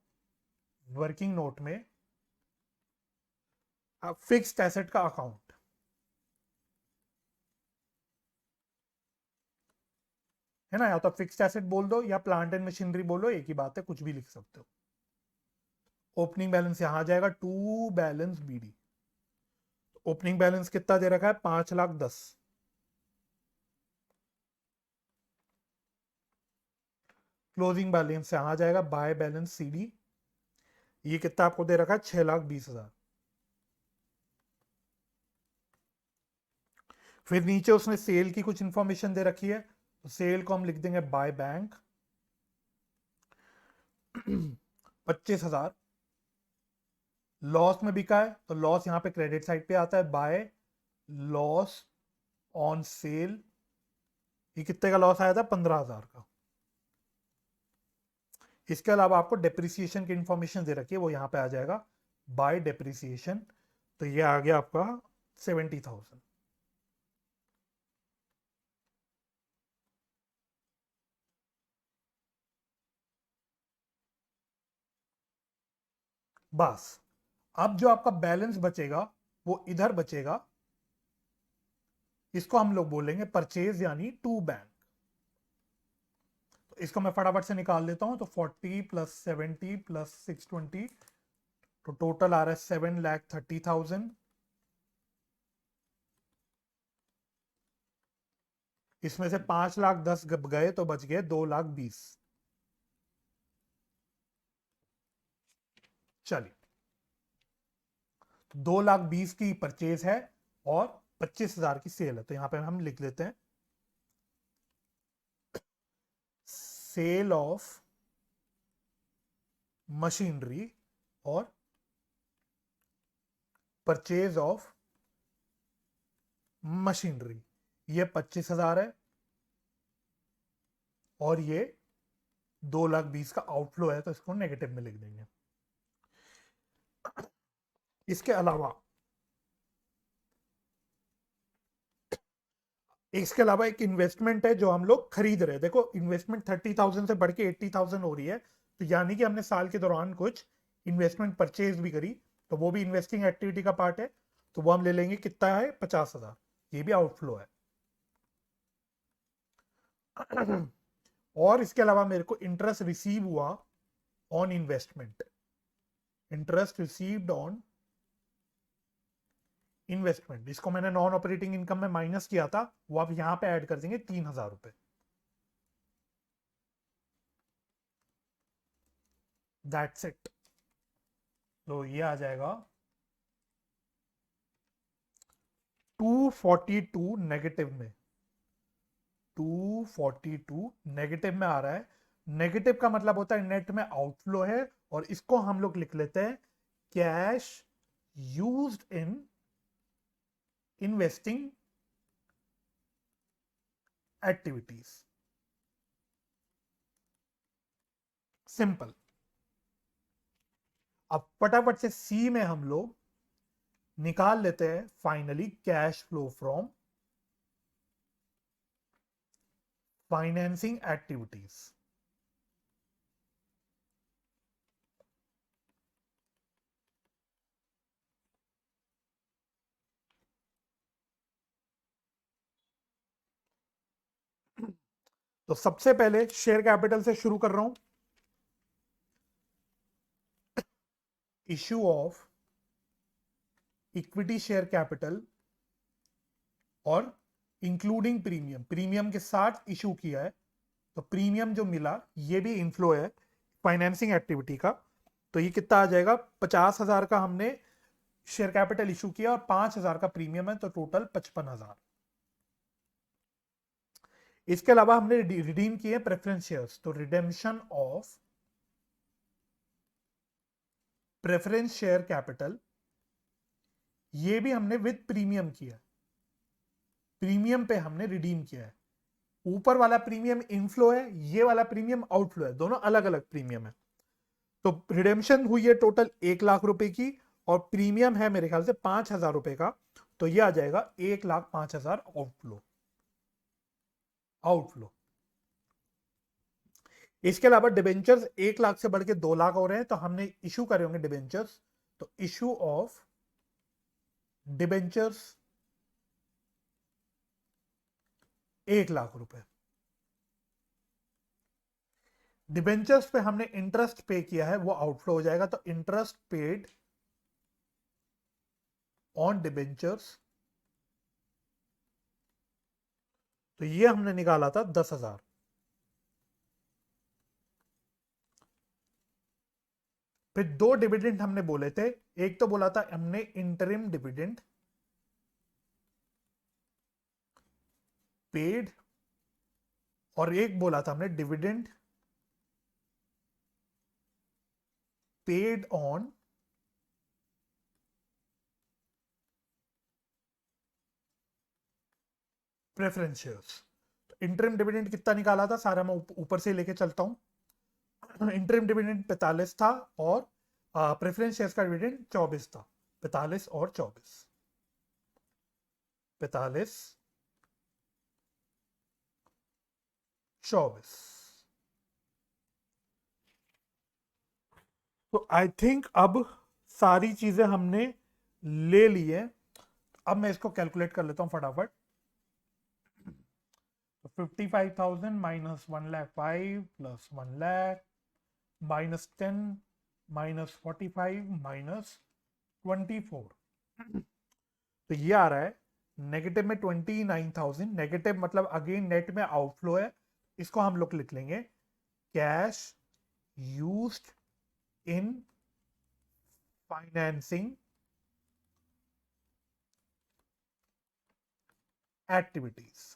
वर्किंग नोट में फिक्स्ड एसेट का अकाउंट। है ना, या तो फिक्स्ड एसेट बोल दो या प्लांट एंड मशीनरी बोलो, एक ही बात है, कुछ भी लिख सकते हो। ओपनिंग बैलेंस यहां आ जाएगा to balance BD. Opening balance कितना दे रखा है, 5,10,000। क्लोजिंग बैलेंस यहां आ जाएगा बाय बैलेंस सीडी, ये कितना आपको दे रखा है, 6,20,000। फिर नीचे उसने सेल की कुछ इंफॉर्मेशन दे रखी है, तो सेल को हम लिख देंगे बाय बैंक 25,000। लॉस में बिका है तो लॉस यहां पे क्रेडिट साइड पे आता है, बाय लॉस ऑन सेल। ये कितने का लॉस आया था, 15,000 का। इसके अलावा आपको डेप्रिसिएशन की इंफॉर्मेशन दे रखी है, वो यहां पे आ जाएगा बाय डेप्रिसिएशन, तो ये आ गया आपका 70,000। बस, अब जो आपका बैलेंस बचेगा वो इधर बचेगा, इसको हम लोग बोलेंगे परचेज यानी टू बैंक। तो इसको मैं फटाफट से निकाल लेता हूं, तो 40 प्लस 70 प्लस 620, तो टोटल आ रहा है 7,30,000। इसमें से 5,10,000 गए तो बच गए 2,20,000। चलिए, 2,20,000 की परचेज है और 25,000 की सेल है, तो यहां पे हम लिख लेते हैं सेल ऑफ मशीनरी और परचेज ऑफ मशीनरी। ये 25,000 है और ये 2,20,000 का आउटफ्लो है, तो इसको नेगेटिव में लिख देंगे। इसके अलावा एक इन्वेस्टमेंट है जो हम लोग खरीद रहे हैं। देखो, इन्वेस्टमेंट 30,000 से बढ़ के 80,000 हो रही है, तो यानी कि हमने साल के दौरान कुछ इन्वेस्टमेंट परचेज भी करी, तो वो भी इन्वेस्टिंग एक्टिविटी का पार्ट है। तो वो हम ले लेंगे, कितना है, 50,000। ये भी आउटफ्लो है। और इसके अलावा मेरे को इंटरेस्ट रिसीव हुआ on investment, interest received on investment, इसको मैंने नॉन ऑपरेटिंग इनकम में माइनस किया था, वो आप यहां पे ऐड कर देंगे 3,000 रुपए। That's it. तो ये आ जाएगा 242 नेगेटिव में, 242 नेगेटिव में आ रहा है। नेगेटिव का मतलब होता है नेट में आउटफ्लो है, और इसको हम लोग लिख लेते हैं cash used in investing activities. Simple. अब फटाफट से सी में हम लोग निकाल लेते हैं finally cash flow from financing activities. तो सबसे पहले शेयर कैपिटल से शुरू कर रहा हूं। Issue of equity share capital और इंक्लूडिंग प्रीमियम, प्रीमियम के साथ इशू किया है, तो प्रीमियम जो मिला ये भी इनफ्लो है फाइनेंसिंग एक्टिविटी का। तो ये कितना आ जाएगा, 50,000 का हमने शेयर कैपिटल इशू किया और 5,000 का प्रीमियम है, तो टोटल 55,000। इसके अलावा हमने रिडीम किए प्रेफरेंस शेयर्स, तो redemption of preference share capital, ये भी हमने विद प्रीमियम किया, प्रीमियम पे हमने रिडीम किया है। ऊपर वाला प्रीमियम इनफ्लो है, ये वाला प्रीमियम आउटफ्लो है, दोनों अलग अलग प्रीमियम है। तो रिडेम्पशन हुई है टोटल 1,00,000 रुपए की, और प्रीमियम है मेरे ख्याल से 5,000 रुपए का, तो ये आ जाएगा 1,05,000 आउटफ्लो। आउटफ्लो। इसके अलावा डिबेंचर्स 1,00,000 से बढ़ के 2,00,000 हो रहे हैं, तो हमने इशू करे होंगे डिबेंचर्स, तो इशू ऑफ डिबेंचर्स 1,00,000 रुपए। डिबेंचर्स पे हमने इंटरेस्ट पे किया है, वो आउटफ्लो हो जाएगा, तो इंटरेस्ट पेड ऑन डिबेंचर्स, तो ये हमने निकाला था 10,000। फिर दो डिविडेंड हमने बोले थे, एक तो बोला था हमने इंटरिम डिविडेंड पेड, और एक बोला था हमने dividend paid on preference shares. Interim dividend कितना निकाला था, सारा मैं ऊपर से लेके चलता हूं। इंटरिम डिविडेंड 45 था, और प्रेफरेंस शेयर्स का डिविडेंड 24 था। 45 और 24, 45 24। तो आई थिंक अब सारी चीजें हमने ले ली है। अब मैं इसको कैलकुलेट कर लेता हूं फटाफट। तो 55,000 minus 1,05,000 plus 1,00,000 minus 10 minus 45 minus 24, तो ये आ रहा है नेगेटिव में 29,000। नेगेटिव मतलब अगेन नेट में आउटफ्लो है, इसको हम लोग लिख लेंगे cash used in financing activities.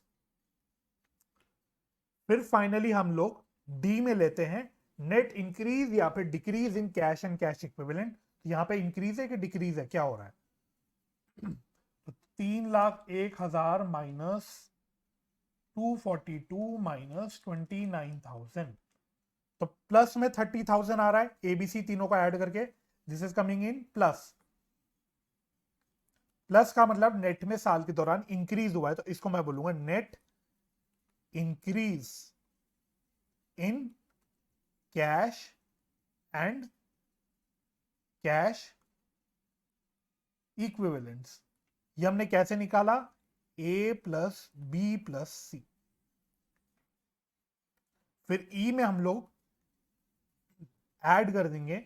फिर फाइनली हम लोग डी में लेते हैं नेट इंक्रीज या फिर decrease in cash and cash equivalent. यहां पे इंक्रीज है कि डिक्रीज है, क्या हो रहा है? तो 3,01,000 माइनस 242 माइनस 29,000, तो प्लस में 30,000 आ रहा है, एबीसी तीनों को ऐड करके, this is coming in plus. Plus का मतलब नेट में साल के दौरान इंक्रीज हुआ है, तो इसको मैं बोलूंगा net increase in cash and cash equivalents. ये हमने कैसे निकाला, ए प्लस बी प्लस सी। फिर ई में हम लोग ऐड कर देंगे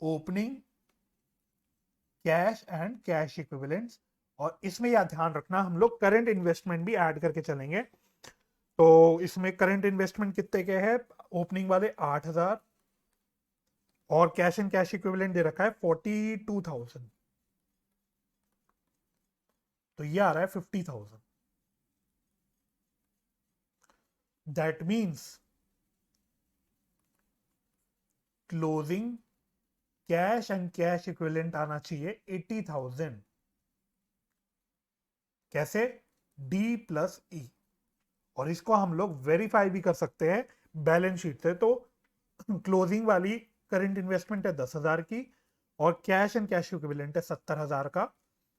opening cash and cash equivalents, और इसमें यह ध्यान रखना हम लोग करंट इन्वेस्टमेंट भी ऐड करके चलेंगे। तो इसमें करंट इन्वेस्टमेंट कितने के हैं, ओपनिंग वाले 8,000, और कैश एंड कैश इक्विवेलेंट दे रखा है 42,000, तो ये आ रहा है 50,000। That means closing cash and cash equivalent आना चाहिए 80,000। कैसे, डी प्लस ई, और इसको हम लोग वेरीफाई भी कर सकते हैं बैलेंस शीट से। तो क्लोजिंग वाली करंट इन्वेस्टमेंट है 10,000 की, और कैश एंड कैश इक्विवेलेंट है 70,000 का,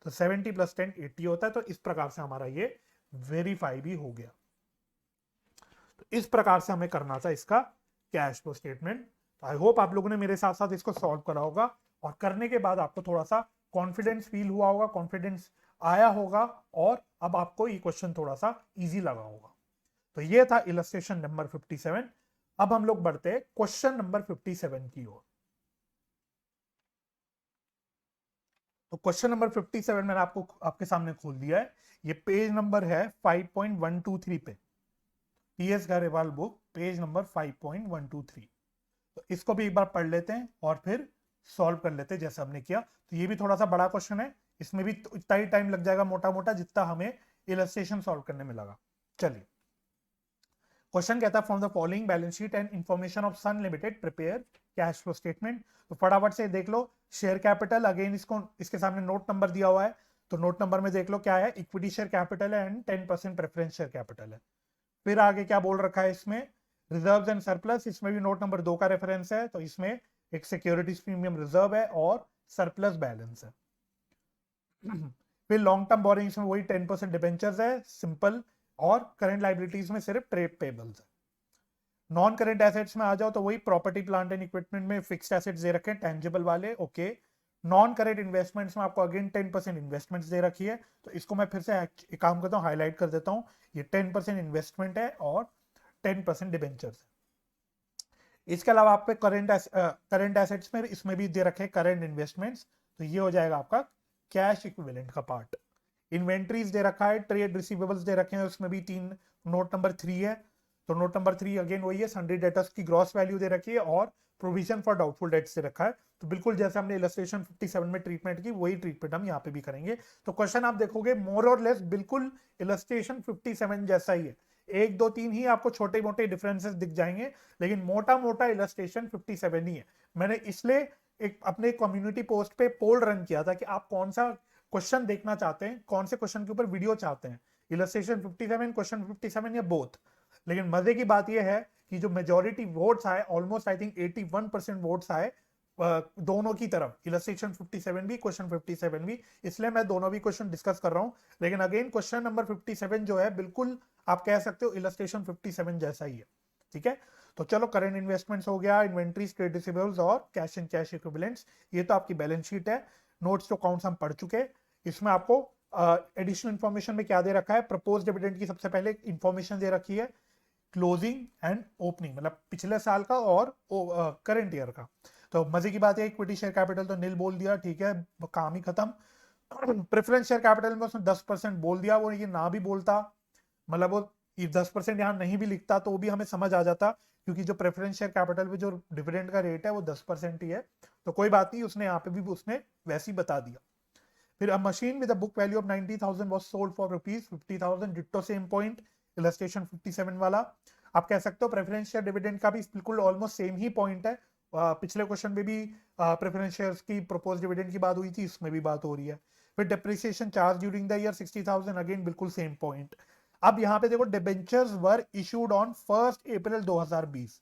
तो 70 प्लस 10 80 होता है। तो इस प्रकार से हमारा ये वेरीफाई भी हो गया। तो इस प्रकार से हमें करना था इसका cash flow statement. I hope आप लोगों ने मेरे साथ साथ इसको सॉल्व करा होगा, और करने के बाद आपको थोड़ा सा कॉन्फिडेंस फील हुआ होगा, कॉन्फिडेंस आया होगा, और अब आपको ये क्वेश्चन थोड़ा सा इजी लगा होगा। तो ये था इलस्ट्रेशन नंबर 57। अब हम लोग बढ़ते हैं क्वेश्चन नंबर 57 की ओर। तो क्वेश्चन नंबर 57 मैंने आपको आपके सामने खोल दिया है। ये पेज नंबर है 5.123 पे, पीएस गारेवाल बुक पेज नंबर 5.123। तो इसको भी एक बार पढ़ लेते हैं और फिर सॉल्व कर लेते हैं जैसे हमने किया। तो ये भी थोड़ा सा बड़ा क्वेश्चन है, इसमें भी इतना ही टाइम लग जाएगा मोटा मोटा जितना हमें इलस्ट्रेशन सॉल्व करने में लगा। चलिए, क्वेश्चन कहता है from the following balance sheet and information of Sun Limited prepare cash flow statement. तो फटाफट से देख लो, शेयर कैपिटल, अगेन इसको इसके सामने नोट नंबर दिया हुआ है, तो नोट नंबर में देख लो क्या है, इक्विटी शेयर कैपिटल है एंड 10% प्रेफरेंस शेयर कैपिटल है। फिर आगे क्या बोल रखा है इसमें, रिजर्व्स एंड सरप्लस, इसमें भी नोट नंबर 2 का रेफरेंस है, तो इसमें एक सिक्योरिटीज प्रीमियम रिजर्व है और सरप्लस बैलेंस है। फिर लॉन्ग टर्म बोरिंग्स में वही 10% डिबेंचर्स है, सिंपल, और करंट लाइबिलिटीज में सिर्फ ट्रेड पेबल्स है। नॉन करंट एसेट्स में आ जाओ तो वही प्रॉपर्टी प्लांट एंड इक्विपमेंट में फिक्स्ड एसेट्स दे रखे हैं, टेंजिबल वाले, ओके। नॉन करंट इन्वेस्टमेंट्स में आपको अगेन 10% इन्वेस्टमेंट्स दे रखी है, तो इसको मैं फिर से एक काम करता हूँ, हाईलाइट कर देता हूँ, ये 10% इन्वेस्टमेंट है और 10% डिबेंचर्स है। इसके अलावा आप पे करंट एसेट्स में इसमें भी दे रखे करंट इन्वेस्टमेंट्स, तो ये हो जाएगा आपका कैश इक्विवेलेंट का पार्ट। इन्वेंट्रीज दे रखा है, ट्रेड रिसीवेबल्स दे रखे हैं, उसमें भी 3, नोट नंबर 3 है, तो नोट नंबर 3 अगेन वही है, सन्ड्री डेटर्स की ग्रॉस वैल्यू दे रखी है और प्रोविजन फॉर डाउटफुल डेट्स दे रखा है। तो बिल्कुल जैसे हमने इलस्ट्रेशन 57 में ट्रीटमेंट की वही ट्रीटमेंट हम यहाँ पे भी करेंगे। तो क्वेश्चन आप देखोगे मोर और लेस बिल्कुल इलस्ट्रेशन 57 जैसा ही है, 1 2 3 ही आपको छोटे मोटे डिफरेंसेस दिख जाएंगे, लेकिन मोटा मोटा इलस्ट्रेशन 57 ही है। मैंने इसलिए एक अपने कम्युनिटी पोस्ट पे पोल रन किया था कि आप कौन सा क्वेश्चन देखना चाहते हैं, कौन से क्वेश्चन के ऊपर वीडियो चाहते हैं, इलस्ट्रेशन 57, क्वेश्चन 57 या बोथ। लेकिन मजे की बात यह है कि जो मेजॉरिटी वोट्स आए, ऑलमोस्ट आई थिंक 81% वोट्स आए दोनों की तरफ, इलस्ट्रेशन 57 भी, क्वेश्चन 57 भी, इसलिए मैं दोनों भी क्वेश्चन डिस्कस कर रहा हूं। लेकिन अगेन क्वेश्चन नंबर 57 जो है बिल्कुल आप कह सकते हो इलस्ट्रेशन 57 जैसा ही है, ठीक है। तो चलो, करंट इन्वेस्टमेंट्स हो गया, इन्वेंट्रीज, ट्रेड रिसीवेबल्स और कैश एंड कैश इक्विवेलेंट्स, ये तो आपकी बैलेंस शीट है। नोट्स टू अकाउंट्स हम पढ़ चुके, इसमें आपको एडिशनल इंफॉर्मेशन में क्या दे रखा है, प्रपोज डिविडेंड की सबसे पहले इंफॉर्मेशन दे रखी है, क्लोजिंग एंड ओपनिंग, मतलब पिछले साल का और करंट ईयर का। तो मजे की बात है, इक्विटी शेयर कैपिटल तो नील बोल दिया, ठीक है, काम ही खत्म। प्रेफरेंस शेयर कैपिटल में उसने 10% बोल दिया, वो ये ना भी बोलता, मतलब वो 10% यहाँ नहीं भी लिखता तो भी हमें समझ आ जाता, क्योंकि जो प्रेफरेंस शेयर कैपिटल में जो डिविडेंड का रेट है वो 10% ही है, तो कोई बात नहीं, उसने यहाँ पे भी उसने वैसे ही बता दिया। फिर अ machine with a book value of 90,000 was sold for ₹50,000, ditto same point, illustration 57 वाला। आप कह सकते हो प्रेफरेंस शेयर डिविडेंड का भी बिल्कुल ऑलमोस्ट सेम ही पॉइंट है, पिछले क्वेश्चन में भी प्रेफरेंस शेयर्स की प्रपोज डिविडेंड की बात हुई थी, इसमें भी बात हो रही है। फिर depreciation charge during the year 60,000, again बिल्कुल सेम पॉइंट। अब यहाँ पे देखो, डिबेंचर्स वर इशूड ऑन 1 अप्रैल 2020,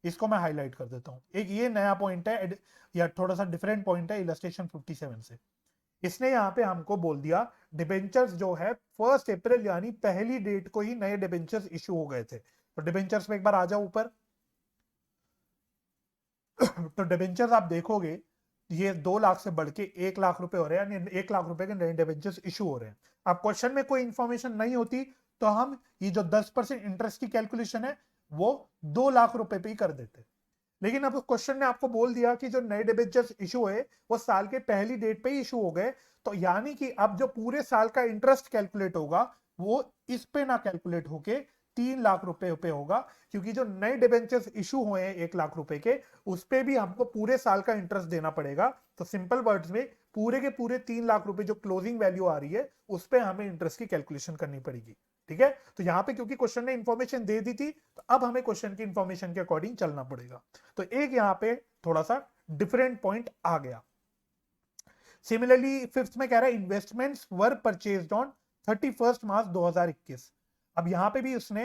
इसको मैं हाईलाइट कर देता हूँ, एक ये नया पॉइंट है या थोड़ा सा डिफरेंट पॉइंट है इलस्ट्रेशन 57 से। इसने यहाँ पे हमको बोल दिया डिबेंचर्स जो है 1 अप्रैल यानी पहली डेट को ही नए डिबेंचर्स इशू हो गए थे। तो डिबेंचर्स में एक बार आ जाओ ऊपर। तो डिबेंचर्स आप देखोगे ये 2 लाख से बढ़ के 1 लाख रुपए हो रहे हैं, यानी 1 लाख रुपए के नए डिबेंचर्स इशू हो रहे हैं। अब क्वेश्चन में कोई इंफॉर्मेशन नहीं होती तो हम ये जो 10% इंटरेस्ट की कैलकुलेशन है वो 2 लाख रुपए पे ही कर देते, लेकिन अब क्वेश्चन ने आपको बोल दिया कि जो नए डिबेंचर्स इशू हुए वो साल के पहली डेट पे ही इशू हो गए, तो यानी कि अब जो पूरे साल का इंटरेस्ट कैलकुलेट होगा वो इस पे ना कैलकुलेट होके 3 लाख रुपए पे होगा, क्योंकि जो नए डिबेंचर्स इशू हुए हैं 1 लाख रुपए के, उस पे भी हमको पूरे साल का इंटरेस्ट देना पड़ेगा। तो सिंपल वर्ड्स में पूरे के पूरे 3 लाख रुपए जो क्लोजिंग वैल्यू आ रही है उस पे हमें इंटरेस्ट की कैलकुलेशन करनी पड़ेगी, ठीक है। तो यहां पे क्योंकि क्वेश्चन ने इंफॉर्मेशन दे दी थी, तो अब हमें क्वेश्चन की इंफॉर्मेशन के अकॉर्डिंग चलना पड़ेगा। तो एक यहां पे थोड़ा सा डिफरेंट पॉइंट आ गया। सिमिलरली फिफ्थ में कह रहा है investments were purchased on 31 March 2021। अब यहां पे भी उसने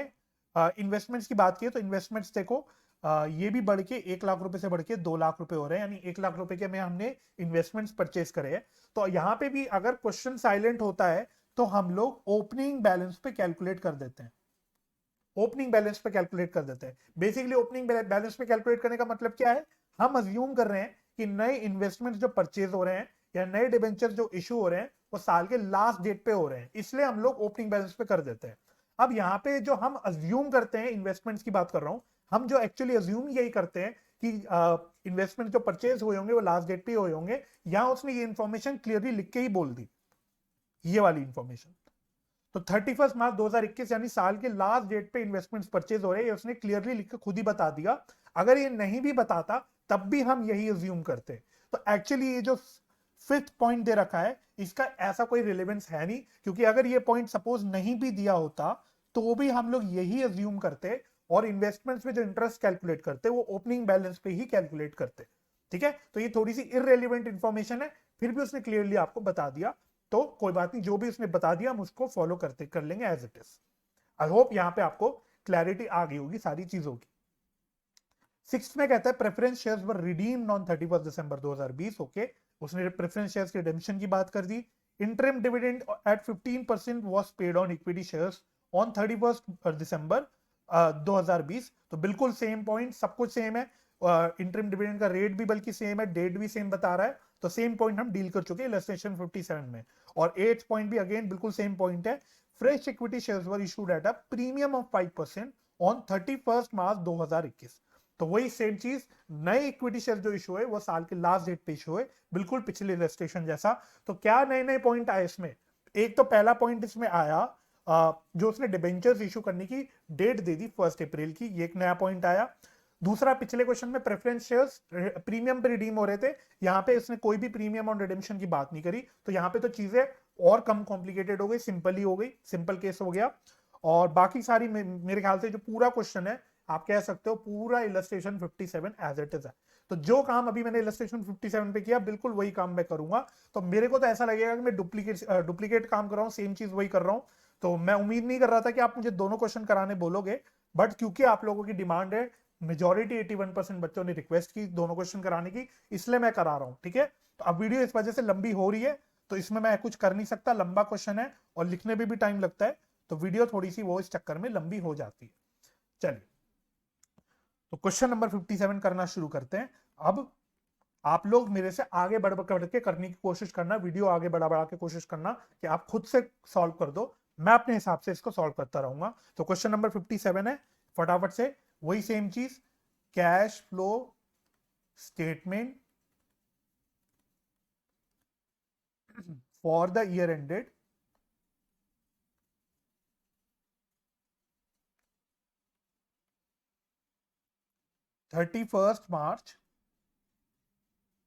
इन्वेस्टमेंट्स की बात की है, तो इन्वेस्टमेंट्स देखो ये भी बढ़ के 1 लाख रुपए से बढ़ के 2 लाख रुपए हो रहे हैं, यानी 1 लाख रुपए के में हमने इन्वेस्टमेंट्स परचेज करे हैं। तो यहां पे भी अगर क्वेश्चन साइलेंट होता है तो हम लोग ओपनिंग बैलेंस पे कैलकुलेट कर देते हैं, ओपनिंग बैलेंस पे कैलकुलेट कर देते हैं। बेसिकली ओपनिंग बैलेंस पे कैलकुलेट करने का मतलब क्या है, हम अज्यूम कर रहे हैं कि नए इन्वेस्टमेंट्स जो परचेज हो रहे हैं या नए डिबेंचर जो इशू हो रहे हैं वो साल के लास्ट डेट पे हो रहे हैं, इसलिए हम लोग ओपनिंग बैलेंस पे कर देते हैं। अब यहाँ पे जो हम अज्यूम करते हैं, इन्वेस्टमेंट्स की बात कर रहा हूं, हम जो एक्चुअली अज्यूम यही करते हैं कि इन्वेस्टमेंट जो परचेज हुए होंगे वो लास्ट डेट पे हुए होंगे। यहां उसने ये इंफॉर्मेशन क्लियरली लिख के ही बोल दी, ये वाली इंफॉर्मेशन। तो 31 मार्च 2021 यानी साल के लास्ट डेट पे इन्वेस्टमेंट्स परचेज हो रहे हैं, उसने क्लियरली लिख के खुद ही बता दिया। अगर ये नहीं भी बताता तब भी हम यही अज्यूम करते। तो एक्चुअली ये जो फिफ्थ पॉइंट दे रखा है इसका ऐसा कोई रिलेवेंस है नहीं, क्योंकि अगर ये पॉइंट सपोज नहीं भी दिया होता तो भी हम लोग यही अज्यूम करते और इन्वेस्टमेंट्स में जो इंटरेस्ट कैलकुलेट करते वो ओपनिंग बैलेंस पे ही कैलकुलेट करते। ठीक है, तो ये थोड़ी सी इररेलेवेंट इंफॉर्मेशन है, फिर भी उसने क्लियरली आपको बता दिया, तो कोई बात नहीं, जो भी उसने बता दिया हम उसको फॉलो करते कर लेंगे as it is. I hope यहां पे आपको क्लैरिटी आ गई होगी सारी चीजों की। सिक्स में कहता है preference shares were redeemed on 31 December 2020। Okay, उसने प्रेफरेंस शेयर्स के रिडेम्पशन की बात कर दी। Interim dividend at 15% was paid on equity shares on 31 December 2020। तो बिल्कुल सेम पॉइंट, सब कुछ सेम है। इंटरिम डिविडेंड का रेट भी बल्कि सेम है, डेट भी सेम बता रहा है, तो सेम पॉइंट हम डील कर चुके हैं इलस्ट्रेशन 57 में। और एट्थ पॉइंट भी अगेन बिल्कुल सेम पॉइंट है। Fresh equity shares were issued at a premium of 5% on 31 March 2021। तो वही सेम चीज, नए इक्विटी शेयर जो इशू है वो साल के लास्ट डेट पे इशू है, बिल्कुल पिछले रजिस्ट्रेशन जैसा। तो क्या नए नए पॉइंट आए इसमें? एक तो पहला पॉइंट इसमें आया, जो उसने डिबेंचर्स इशू करने की डेट दे दी 1 अप्रैल की, ये एक नया पॉइंट आया। दूसरा, पिछले क्वेश्चन में प्रेफरेंस शेयर्स प्रीमियम पे रिडीम हो रहे थे, यहाँ पे इसने कोई भी प्रीमियम ऑन रिडेम्पशन की बात नहीं करी, तो यहाँ पे तो चीजें और कम कॉम्प्लिकेटेड हो गई, सिंपल ही हो गई, सिंपल केस हो गया। और बाकी सारी मेरे ख्याल से जो पूरा क्वेश्चन है आप कह सकते हो पूरा इलस्ट्रेशन 57 एज इट इज है। तो जो काम अभी मैंने इलस्ट्रेशन 57 पे किया बिल्कुल वही काम मैं करूंगा। तो मेरे को तो ऐसा लगेगा कि मैं डुप्लीकेट काम कर रहा हूँ, सेम चीज वही कर रहा हूँ। तो मैं उम्मीद नहीं कर रहा था कि आप मुझे दोनों क्वेश्चन कराने बोलोगे, बट क्योंकि आप लोगों की डिमांड है, मेजोरिटी 81% बच्चों ने रिक्वेस्ट की दोनों क्वेश्चन कराने की, इसलिए मैं करा रहा हूँ। ठीक है, तो अब वीडियो इस वजह से लंबी हो रही है, तो इसमें मैं कुछ कर नहीं सकता, लंबा क्वेश्चन है और लिखने में भी टाइम लगता है, तो वीडियो थोड़ी सी वो इस चक्कर में लंबी हो जाती है। चलिए, तो क्वेश्चन नंबर 57 करना शुरू करते हैं। अब आप लोग मेरे से आगे बढ़ बढ़ के करने की कोशिश करना, वीडियो आगे बढ़ा बढ़ा के कोशिश करना कि आप खुद से सॉल्व कर दो, मैं अपने हिसाब से इसको सॉल्व करता रहूंगा। तो क्वेश्चन नंबर 57 है, फटाफट से वही सेम चीज, cash flow statement for the year ended 31 March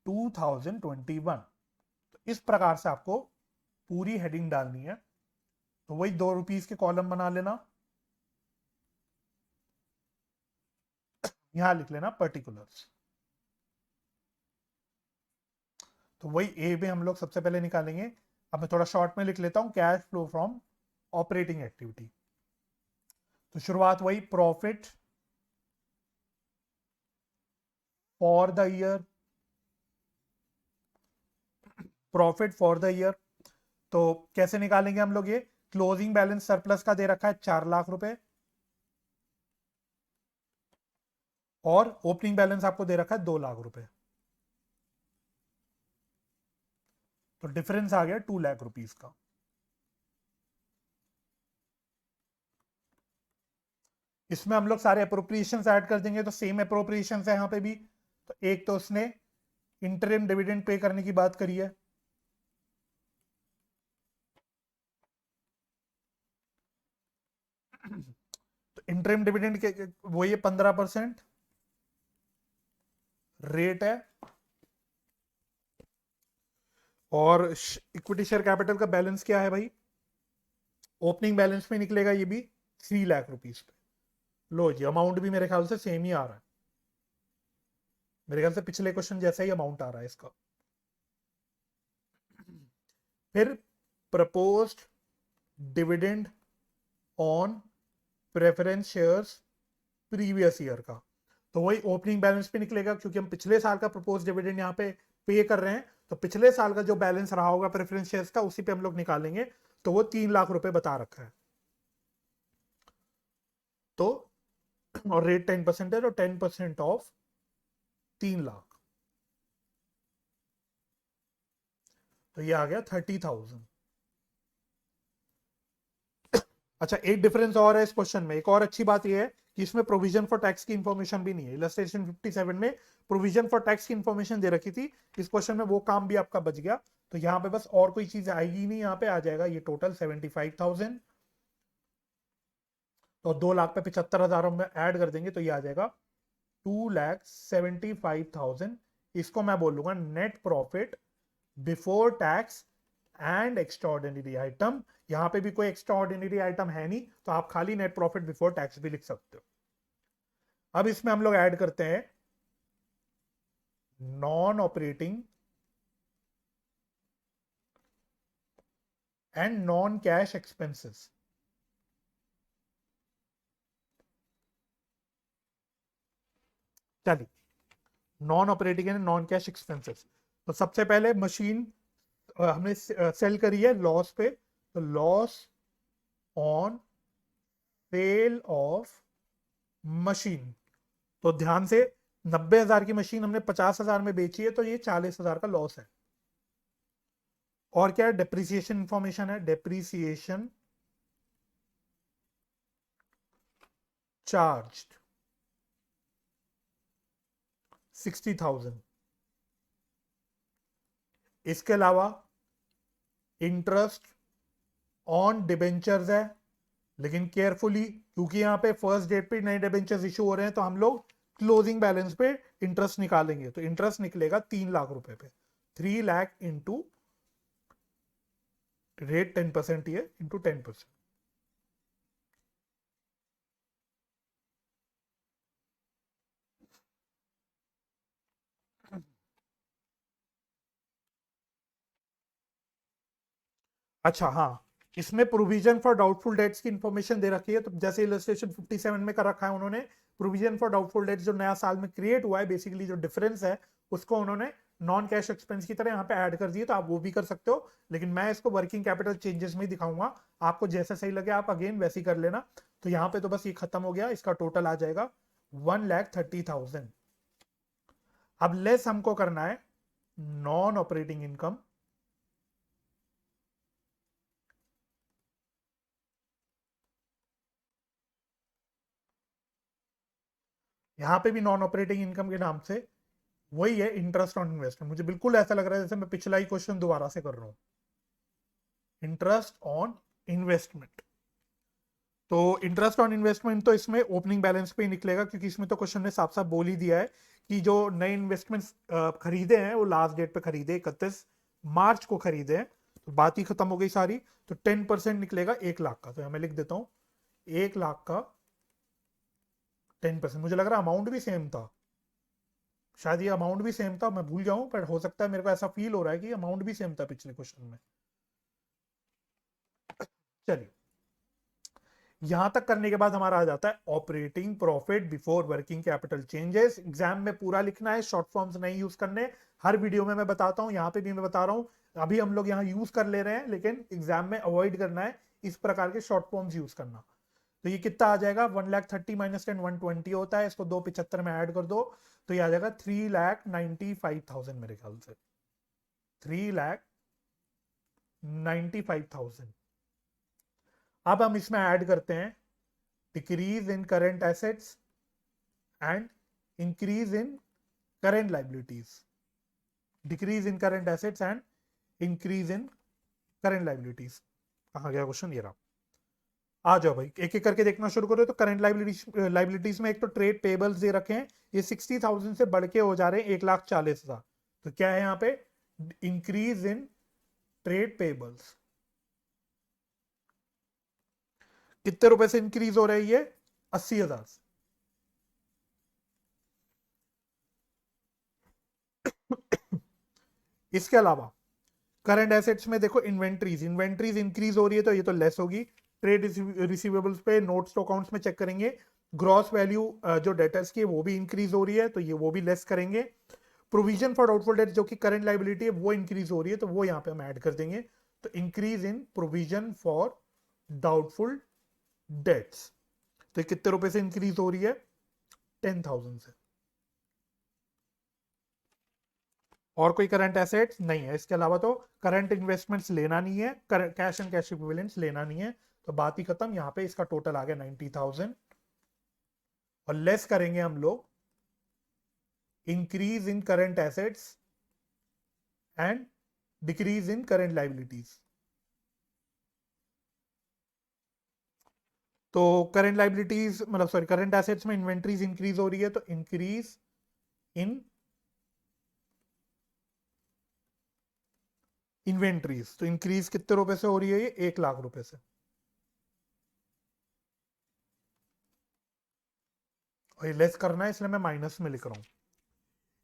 2021। तो इस प्रकार से आपको पूरी हेडिंग डालनी है। तो वही ₹2 के कॉलम बना लेना, यहां लिख लेना पर्टिकुलर्स। तो वही ए में हम लोग सबसे पहले निकालेंगे। अब मैं थोड़ा शॉर्ट में लिख लेता हूं, cash flow from operating activity. तो शुरुआत वही, profit for the year, profit for the year. तो कैसे निकालेंगे हम लोग ये? क्लोजिंग बैलेंस सरप्लस का दे रखा है 4 लाख रुपए, और ओपनिंग बैलेंस आपको दे रखा है 2 लाख रुपए। तो डिफरेंस आ गया 2 लाख रुपीज का। इसमें हम लोग सारे अप्रोप्रिएशन ऐड कर देंगे, तो सेम अप्रोप्रिएशन है यहाँ पे भी। तो एक तो उसने इंटरिम डिविडेंड पे करने की बात करी है, तो इंटरिम डिविडेंड के वो ये 15% रेट है, और इक्विटी शेयर कैपिटल का बैलेंस क्या है भाई? ओपनिंग बैलेंस में निकलेगा ये भी 3 लाख रुपीज पे। लो जी, अमाउंट भी मेरे ख्याल से सेम ही आ रहा है, मेरे ख्याल से पिछले क्वेश्चन जैसा ही अमाउंट आ रहा है इसका। फिर proposed dividend on preference shares previous year का, तो वही ओपनिंग बैलेंस पे निकलेगा, क्योंकि हम पिछले साल का प्रपोज डिविडेंड यहाँ पे कर रहे हैं, तो पिछले साल का जो बैलेंस रहा होगा प्रेफरेंस शेयर्स का उसी पे हम लोग निकालेंगे। तो वो 3 लाख रुपए बता रखा है, तो और रेट 10% है, तो 10% ऑफ 3 लाख, तो ये आ गया 30,000। अच्छा, एक डिफरेंस और है इस क्वेश्चन में, एक और अच्छी बात यह है कि इसमें प्रोविजन फॉर टैक्स की इंफॉर्मेशन भी नहीं है। इलस्ट्रेशन 57 में प्रोविजन फॉर टैक्स की इंफॉर्मेशन दे रखी थी, इस क्वेश्चन में वो काम भी आपका बच गया। तो यहाँ पे बस और कोई चीज आएगी नहीं, यहाँ पे आ जाएगा ये टोटल 75,000, तो 2 लाख पे 75,000 हम ऐड कर देंगे, तो ये आ जाएगा 2,75,000, इसको मैं बोल लूंगा net profit before tax and extraordinary item. यहां पे भी कोई एक्स्ट्राऑर्डिनरी आइटम है नहीं, तो आप खाली नेट प्रॉफिट बिफोर टैक्स भी लिख सकते हो। अब इसमें हम लोग ऐड करते हैं non operating and non cash expenses. चलिए, non operating and non cash expenses. तो सबसे पहले मशीन हमने सेल करी है लॉस पे, तो loss on sale of machine. तो ध्यान से, 90,000 की मशीन हमने 50,000 में बेची है, तो ये 40,000 का लॉस है। और क्या है, डेप्रिसिएशन इंफॉर्मेशन है, डेप्रिसिएशन चार्ज 60,000। इसके अलावा इंटरेस्ट ऑन डिबेंचर्स है, लेकिन केयरफुली, क्योंकि यहाँ पे फर्स्ट डेट पे नए डिबेंचर्स इशू हो रहे हैं, तो हम लोग क्लोजिंग बैलेंस पे इंटरेस्ट निकालेंगे। तो इंटरेस्ट निकलेगा 3 लाख रुपए पे, 3 लाख इंटू रेट 10% ही है, इंटू 10%। अच्छा हाँ, इसमें प्रोविजन फॉर डाउटफुल डेट्स की इंफॉर्मेशन दे रखी है। तो जैसे इलस्ट्रेशन 57 में कर रखा है उन्होंने, प्रोविजन फॉर डाउटफुल डेट्स जो नया साल में क्रिएट हुआ है, बेसिकली जो डिफरेंस है उसको उन्होंने नॉन कैश एक्सपेंस की तरह यहाँ पे ऐड कर दिए। तो आप वो भी कर सकते हो, लेकिन मैं इसको वर्किंग कैपिटल चेंजेस में ही दिखाऊंगा। आपको जैसे सही लगे आप अगेन वैसे ही कर लेना। तो यहाँ पे तो बस ये खत्म हो गया, इसका टोटल आ जाएगा 1,30,000। अब लेस हमको करना है नॉन ऑपरेटिंग इनकम। यहां पे भी नॉन ऑपरेटिंग इनकम के नाम से वही है, इंटरेस्ट ऑन इन्वेस्टमेंट। मुझे बिल्कुल ऐसा लग रहा है जैसे मैं पिछला ही क्वेश्चन दोबारा से कर रहा हूं, इंटरेस्ट ऑन इन्वेस्टमेंट। तो इंटरेस्ट ऑन इन्वेस्टमेंट तो इसमें ओपनिंग बैलेंस पे ही निकलेगा, क्योंकि इसमें तो क्वेश्चन ने साफ साफ बोल ही दिया है कि जो नए इन्वेस्टमेंट्स खरीदे हैं वो लास्ट डेट पे खरीदे, 31 मार्च को खरीदे हैं। तो बात ही खत्म हो गई सारी। तो 10% निकलेगा 1 लाख का। तो मैं लिख देता हूं 1 लाख का 10%। मुझे लग रहा है अमाउंट भी सेम था, शायद ये अमाउंट भी सेम था, मैं भूल जाऊं, पर हो सकता है, मेरे को ऐसा फील हो रहा है कि अमाउंट भी सेम था पिछले क्वेश्चन में। चलिए, यहां तक करने के बाद हमारा आ जाता है operating profit before working capital changes. Exam में पूरा लिखना है, शॉर्ट फॉर्म्स नहीं यूज करने। हर वीडियो में मैं बताता हूं, यहां पे भी मैं बता रहा हूं। अभी हम लोग यहाँ यूज कर ले रहे हैं, लेकिन एग्जाम में अवॉइड करना है इस प्रकार के शॉर्ट फॉर्म्स यूज करना। तो ये कितना आ जाएगा, 1,30,000 माइनस 10 120 होता है, इसको 275 में ऐड कर दो, तो ये आ जाएगा 3,95,000 मेरे ख्याल से, 3,95,000। अब हम इसमें ऐड करते हैं decrease in current assets and increase in current liabilities. Decrease in current assets and increase in current liabilities. कहाँ गया क्वेश्चन, ये रहा। आ जाओ भाई, एक एक करके देखना शुरू करो। तो करंट लाइबिलिटीज में एक तो ट्रेड पेबल्स दे रखे हैं, ये 60,000 से बढ़ के हो जा रहे हैं 1,40,000। तो क्या है यहाँ पे, इंक्रीज इन ट्रेड पेबल्स। कितने रुपए से इंक्रीज हो रही है, 80,000 से। इसके अलावा करंट एसेट्स में देखो, इन्वेंट्रीज इन्वेंट्रीज इंक्रीज हो रही है, तो ये तो लेस होगी। ट्रेड रिसीवेबल्स पे नोट्स तो अकाउंट्स में चेक करेंगे, ग्रॉस वैल्यू जो डेटर्स की है वो भी इंक्रीज हो रही है, तो ये वो भी लेस करेंगे। प्रोविजन फॉर डाउटफुल डेट जो कि करंट लाइबिलिटी है वो इंक्रीज हो रही है, तो वो यहाँ पे हम ऐड कर देंगे। तो increase in provision for doubtful debts, तो ये कितने रुपए से इंक्रीज हो रही है, 10,000 से। और कोई करंट एसेट्स नहीं है इसके अलावा, तो करंट इन्वेस्टमेंट्स लेना नहीं है, कैश एंड कैश इक्विवेलेंट्स लेना नहीं है। तो बात ही खत्म, यहाँ पे इसका टोटल आ गया 90,000। और लेस करेंगे हम लोग increase in current assets and decrease in current liabilities. तो करंट लाइबिलिटीज मतलब सॉरी करंट एसेट्स में इन्वेंट्रीज इंक्रीज हो रही है, तो इंक्रीज इन इन्वेंट्रीज, तो इंक्रीज कितने रुपए से हो रही है? ये 1 लाख रुपए से। और ये लेस करना है इसलिए मैं माइनस में लिख रहा हूं।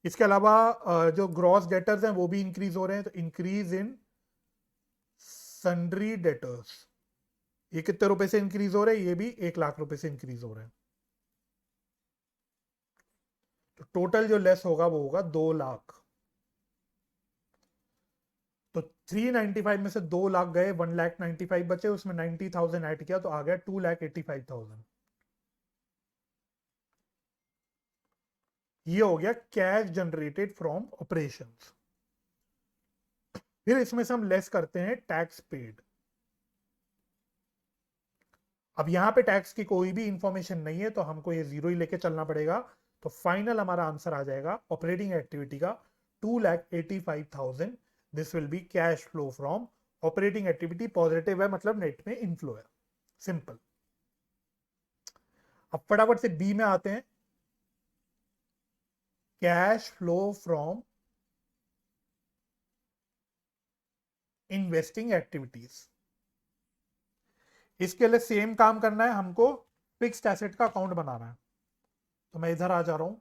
इसके अलावा जो ग्रॉस डेटर्स हैं वो भी इंक्रीज हो रहे हैं, तो इंक्रीज इन सन्ड्री डेटर्स, ये कितने रुपए से इंक्रीज हो रहे हैं? ये भी 1 लाख रुपए से इंक्रीज हो रहे हैं। तो टोटल जो लेस होगा वो होगा 2 लाख। तो 395 में से 2 लाख गए, 1,95,000 बचे, उसमें 90,000 ऐड किया तो आ गया 2,85,000। ये हो गया कैश जनरेटेड फ्रॉम ऑपरेशंस। फिर इसमें से हम लेस करते हैं टैक्स पेड। अब यहां पे टैक्स की कोई भी इंफॉर्मेशन नहीं है तो हमको ये जीरो ही लेके चलना पड़ेगा। तो फाइनल हमारा आंसर आ जाएगा ऑपरेटिंग एक्टिविटी का 2,85,000। This will be cash flow from operating activity. Positive है मतलब नेट में इनफ्लो है, सिंपल। अब फटाफट से बी में आते हैं, cash flow from investing activities. इसके लिए सेम काम करना है हमको, फिक्स्ड एसेट का अकाउंट बनाना है। तो मैं इधर आ जा रहा हूं,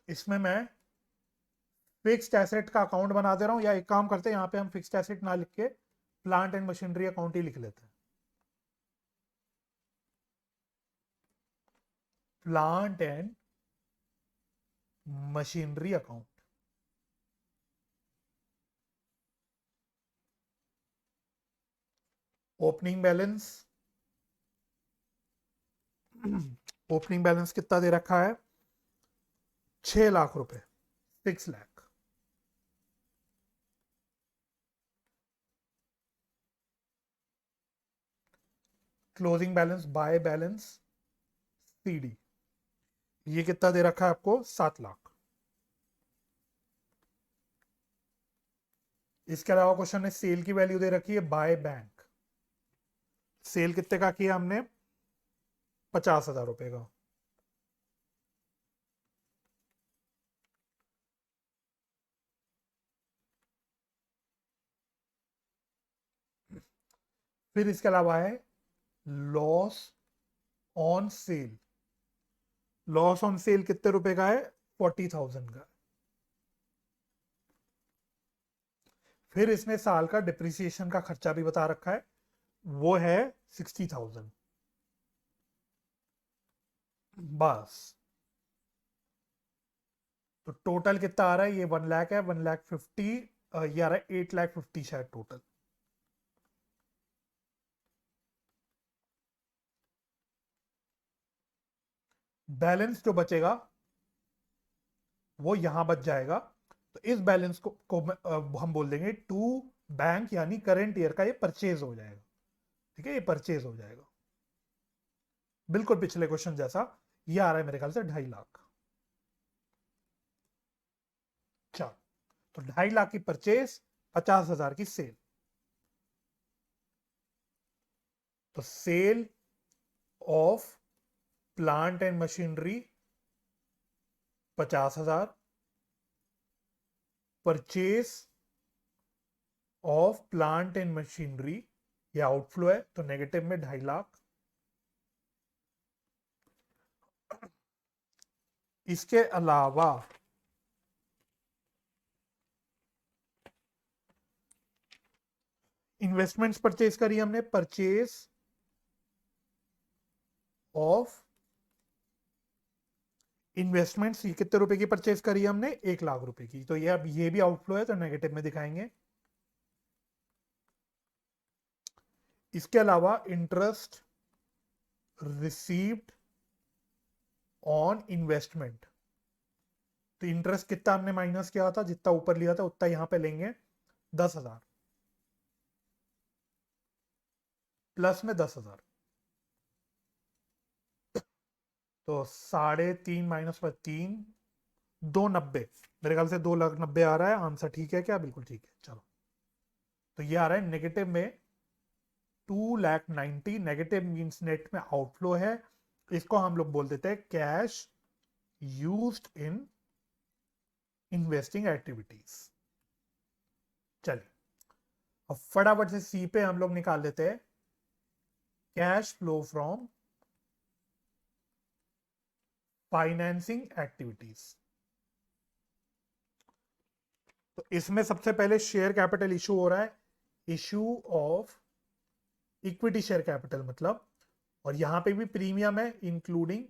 इसमें मैं फिक्स्ड एसेट का अकाउंट बना दे रहा हूं, या एक काम करते हैं यहां पे हम फिक्स्ड एसेट ना लिख के प्लांट एंड मशीनरी अकाउंट ही लिख लेते हैं। Plant and machinery account. Opening balance, opening balance कितना दे रखा है? 6 लाख रुपए, 6 lakh. Closing balance by balance CD, ये कितना दे रखा है आपको? 7 लाख। इसके अलावा क्वेश्चन में सेल की वैल्यू दे रखी है बाय बैंक। सेल कितने का किया हमने? 50,000 रुपए का। फिर इसके अलावा है loss on sale. Loss on sale कितने रुपए का है? 40,000 का। फिर इसने साल का डिप्रिसिएशन का खर्चा भी बता रखा है, वो है 60,000। बस। तो टोटल कितना आ रहा है? ये 1 लाख है, 1,50,000, ये आ रहा है 8,50,000 शायद टोटल। बैलेंस जो बचेगा वो यहां बच जाएगा। तो इस बैलेंस को हम बोल देंगे टू बैंक, यानी करंट ईयर का ये परचेज हो जाएगा। ठीक है, ये परचेज हो जाएगा बिल्कुल पिछले क्वेश्चन जैसा। ये आ रहा है मेरे ख्याल से 2.5 लाख। चलो, तो 2.5 लाख की परचेज, 50,000 की सेल। तो sale of plant and machinery 50,000, purchase of plant and machinery, ये आउटफ्लो है तो नेगेटिव में 2.5 लाख। इसके अलावा इन्वेस्टमेंट्स परचेज करी हमने, परचेज ऑफ इन्वेस्टमेंट्स, ये कितने रुपए की परचेज करी हमने? 1 लाख रुपए की। तो ये अब ये भी आउटफ्लो है तो नेगेटिव में दिखाएंगे। इसके अलावा इंटरेस्ट रिसीव्ड ऑन इन्वेस्टमेंट, तो इंटरेस्ट कितना हमने माइनस किया था? जितना ऊपर लिया था उतना यहां पे लेंगे, 10,000 प्लस में 10,000। तो 3.5 माइनस पर 3, 290। मेरे ख्याल से 2,90,000 आ रहा है। आंसर ठीक है क्या? बिल्कुल ठीक है। चलो, तो ये आ रहा है नेगेटिव में 2,90,000 नेगेटिव मीन्स नेट में आउटफ्लो है, इसको हम लोग बोल देते हैं cash used in investing activities. चलिए अब फटाफट से सी पे हम लोग निकाल लेते हैं cash flow from financing activities. तो इसमें सबसे पहले शेयर कैपिटल इशू हो रहा है, issue of equity share capital मतलब, और यहां पे भी प्रीमियम है इंक्लूडिंग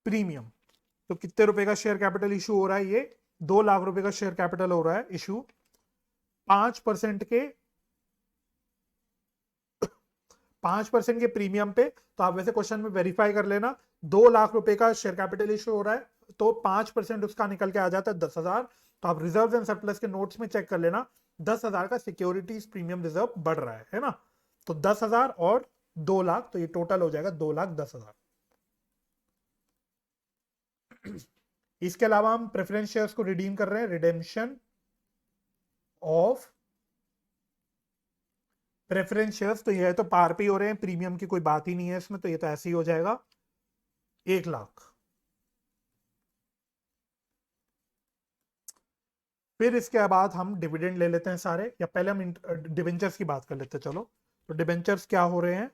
प्रीमियम। तो कितने रुपए का शेयर कैपिटल इशू हो रहा है? ये 2 लाख रुपए का शेयर कैपिटल हो रहा है इशू। 5% के 5% के प्रीमियम पे, तो आप वैसे क्वेश्चन में वेरीफाई कर लेना, 2 लाख रुपए का शेयर कैपिटल इशू हो रहा है तो 5% उसका निकल के आ जाता है 10,000। तो आप रिजर्व एंड सरप्लस के नोट्स में चेक कर लेना, 10,000 का सिक्योरिटीज प्रीमियम रिजर्व बढ़ रहा है ना। तो 10,000 और 2 लाख, तो ये टोटल हो जाएगा 2,10,000। इसके अलावा हम प्रेफरेंस शेयर्स को रिडीम कर रहे हैं, रिडेम्पशन ऑफ प्रेफरेंस शेयर्स। तो ये है तो पार पे ही हो रहे हैं, प्रीमियम की कोई बात ही नहीं है इसमें, तो ये तो ऐसे ही हो जाएगा 1 लाख। फिर इसके बाद हम डिविडेंड ले लेते हैं सारे, या पहले हम डिवेंचर्स की बात कर लेते हैं। चलो तो डिवेंचर्स क्या हो रहे हैं?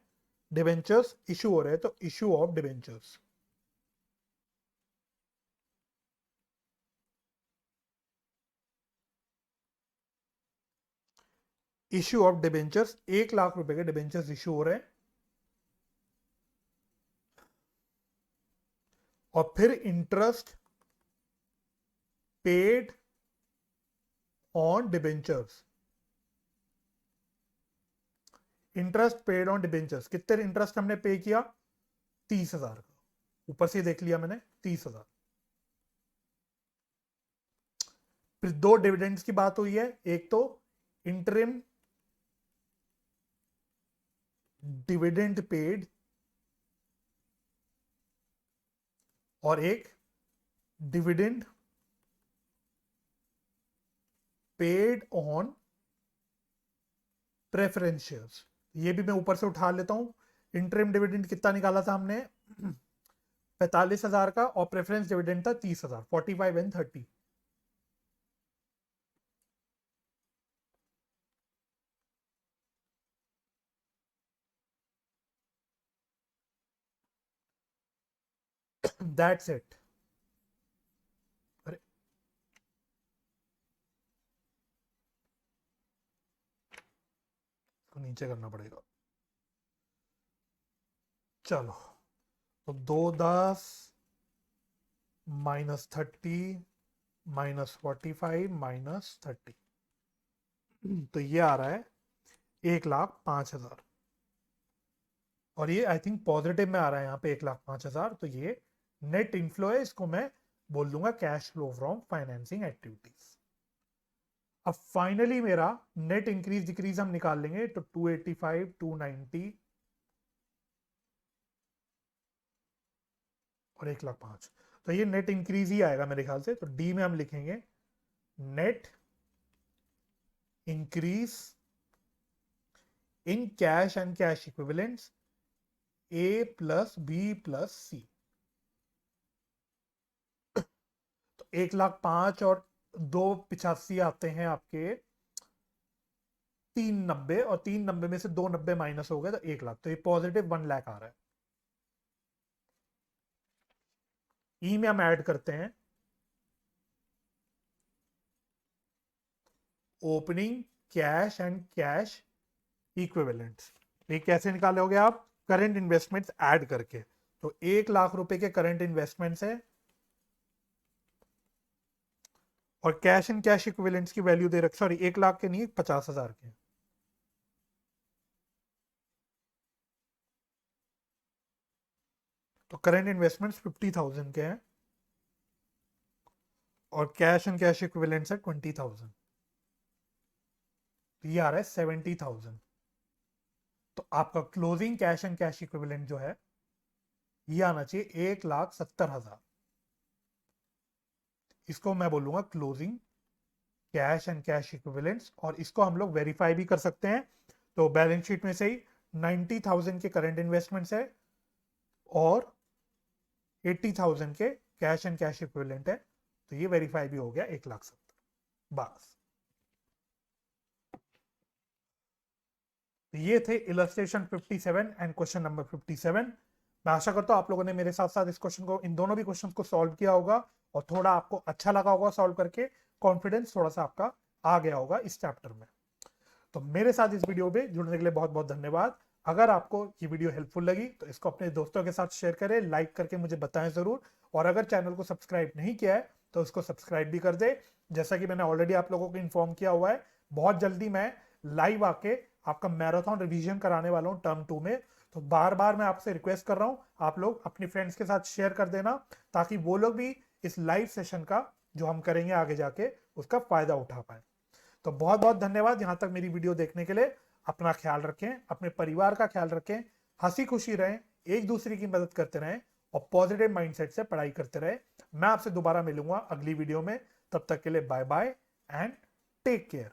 डिवेंचर्स इशू हो रहे हैं, तो issue of debentures. Issue of debentures, 1 lakh रुपए के डिवेंचर्स इशू हो रहे हैं। और फिर interest paid on debentures, interest paid on debentures, कितने इंटरेस्ट हमने पे किया? 30,000 का, ऊपर से देख लिया मैंने 30,000। फिर 2 डिविडेंड्स की बात हुई है, एक तो इंटरिम डिविडेंड पेड और एक dividend paid on preference shares. ये भी मैं ऊपर से उठा लेता हूं। इंटरिम डिविडेंड कितना निकाला था हमने? 45,000 का, और प्रेफरेंस डिविडेंड था 30,000, 45 एंड 30। That's it. अरे तो नीचे करना पड़ेगा। चलो तो 210 -30 -45 -30, तो ये आ रहा है 1,05,000। और ये आई थिंक पॉजिटिव में आ रहा है यहाँ पे 1,05,000। तो ये नेट इनफ्लो है, इसको मैं बोल दूंगा cash flow from financing activities. अब फाइनली मेरा नेट इंक्रीज डिक्रीज हम निकाल लेंगे, तो 285 290 और 1,05,000, तो ये नेट इंक्रीज ही आएगा मेरे ख्याल से। तो डी में हम लिखेंगे net increase in cash and cash equivalents A plus B plus C। तो 1,05,000 और 285 आते हैं आपके 390, और 390 में से 290 माइनस हो गए तो 1 लाख, तो ये पॉजिटिव 1 लाख आ रहा है। ई में हम ऐड करते हैं opening cash and cash equivalents. ये कैसे निकालोगे आप? करंट इन्वेस्टमेंट्स ऐड करके। तो 1 लाख रुपए के करंट इन्वेस्टमेंट्स है, और कैश एंड कैश इक्विवेलेंट्स की वैल्यू दे रख, सॉरी 1 लाख के नहीं, 50,000 के। तो करंट इन्वेस्टमेंट्स 50,000 के हैं, और कैश एंड कैश इक्विवेलेंट्स है 20,000। तो ये आ रहा है 70,000। तो आपका closing cash and cash equivalent जो है ये आना चाहिए 1,70,000। इसको मैं बोलूंगा closing cash and cash equivalents, और इसको हम लोग वेरीफाई भी कर सकते हैं। तो बैलेंस शीट में से ही 90,000 के करंट इन्वेस्टमेंट्स है और 80,000 के कैश एंड कैश इक्विवेलेंट है, तो ये वेरीफाई भी हो गया 1,70,000। बस तो ये थे इलस्ट्रेशन 57 एंड क्वेश्चन नंबर 57। मैं आशा करता हूं आप लोगों ने मेरे साथ साथ इस क्वेश्चन को, इन दोनों भी क्वेश्चन को सॉल्व किया होगा और थोड़ा आपको अच्छा लगा होगा सॉल्व करके, कॉन्फिडेंस थोड़ा सा आपका आ गया होगा इस चैप्टर में। तो मेरे साथ इस वीडियो में जुड़ने के लिए बहुत बहुत धन्यवाद। अगर आपको ये वीडियो हेल्पफुल लगी तो इसको अपने दोस्तों के साथ शेयर करें, लाइक करके मुझे बताएं जरूर, और अगर चैनल को सब्सक्राइब नहीं किया है तो उसको सब्सक्राइब भी कर दे। जैसा कि मैंने ऑलरेडी आप लोगों को इन्फॉर्म किया हुआ है, बहुत जल्दी मैं लाइव आके आपका मैराथन रिवीजन कराने वाला हूँ टर्म 2 में। तो बार बार मैं आपसे रिक्वेस्ट कर रहा हूँ, आप लोग अपने फ्रेंड्स के साथ शेयर कर देना, ताकि वो लोग भी इस लाइव सेशन का जो हम करेंगे आगे जाके उसका फायदा उठा पाए। तो बहुत बहुत धन्यवाद यहाँ तक मेरी वीडियो देखने के लिए। अपना ख्याल रखें, अपने परिवार का ख्याल रखें, हंसी खुशी रहें, एक दूसरे की मदद करते रहें और पॉजिटिव माइंडसेट से पढ़ाई करते रहें। मैं आपसे दोबारा मिलूंगा अगली वीडियो में, तब तक के लिए bye bye and take care.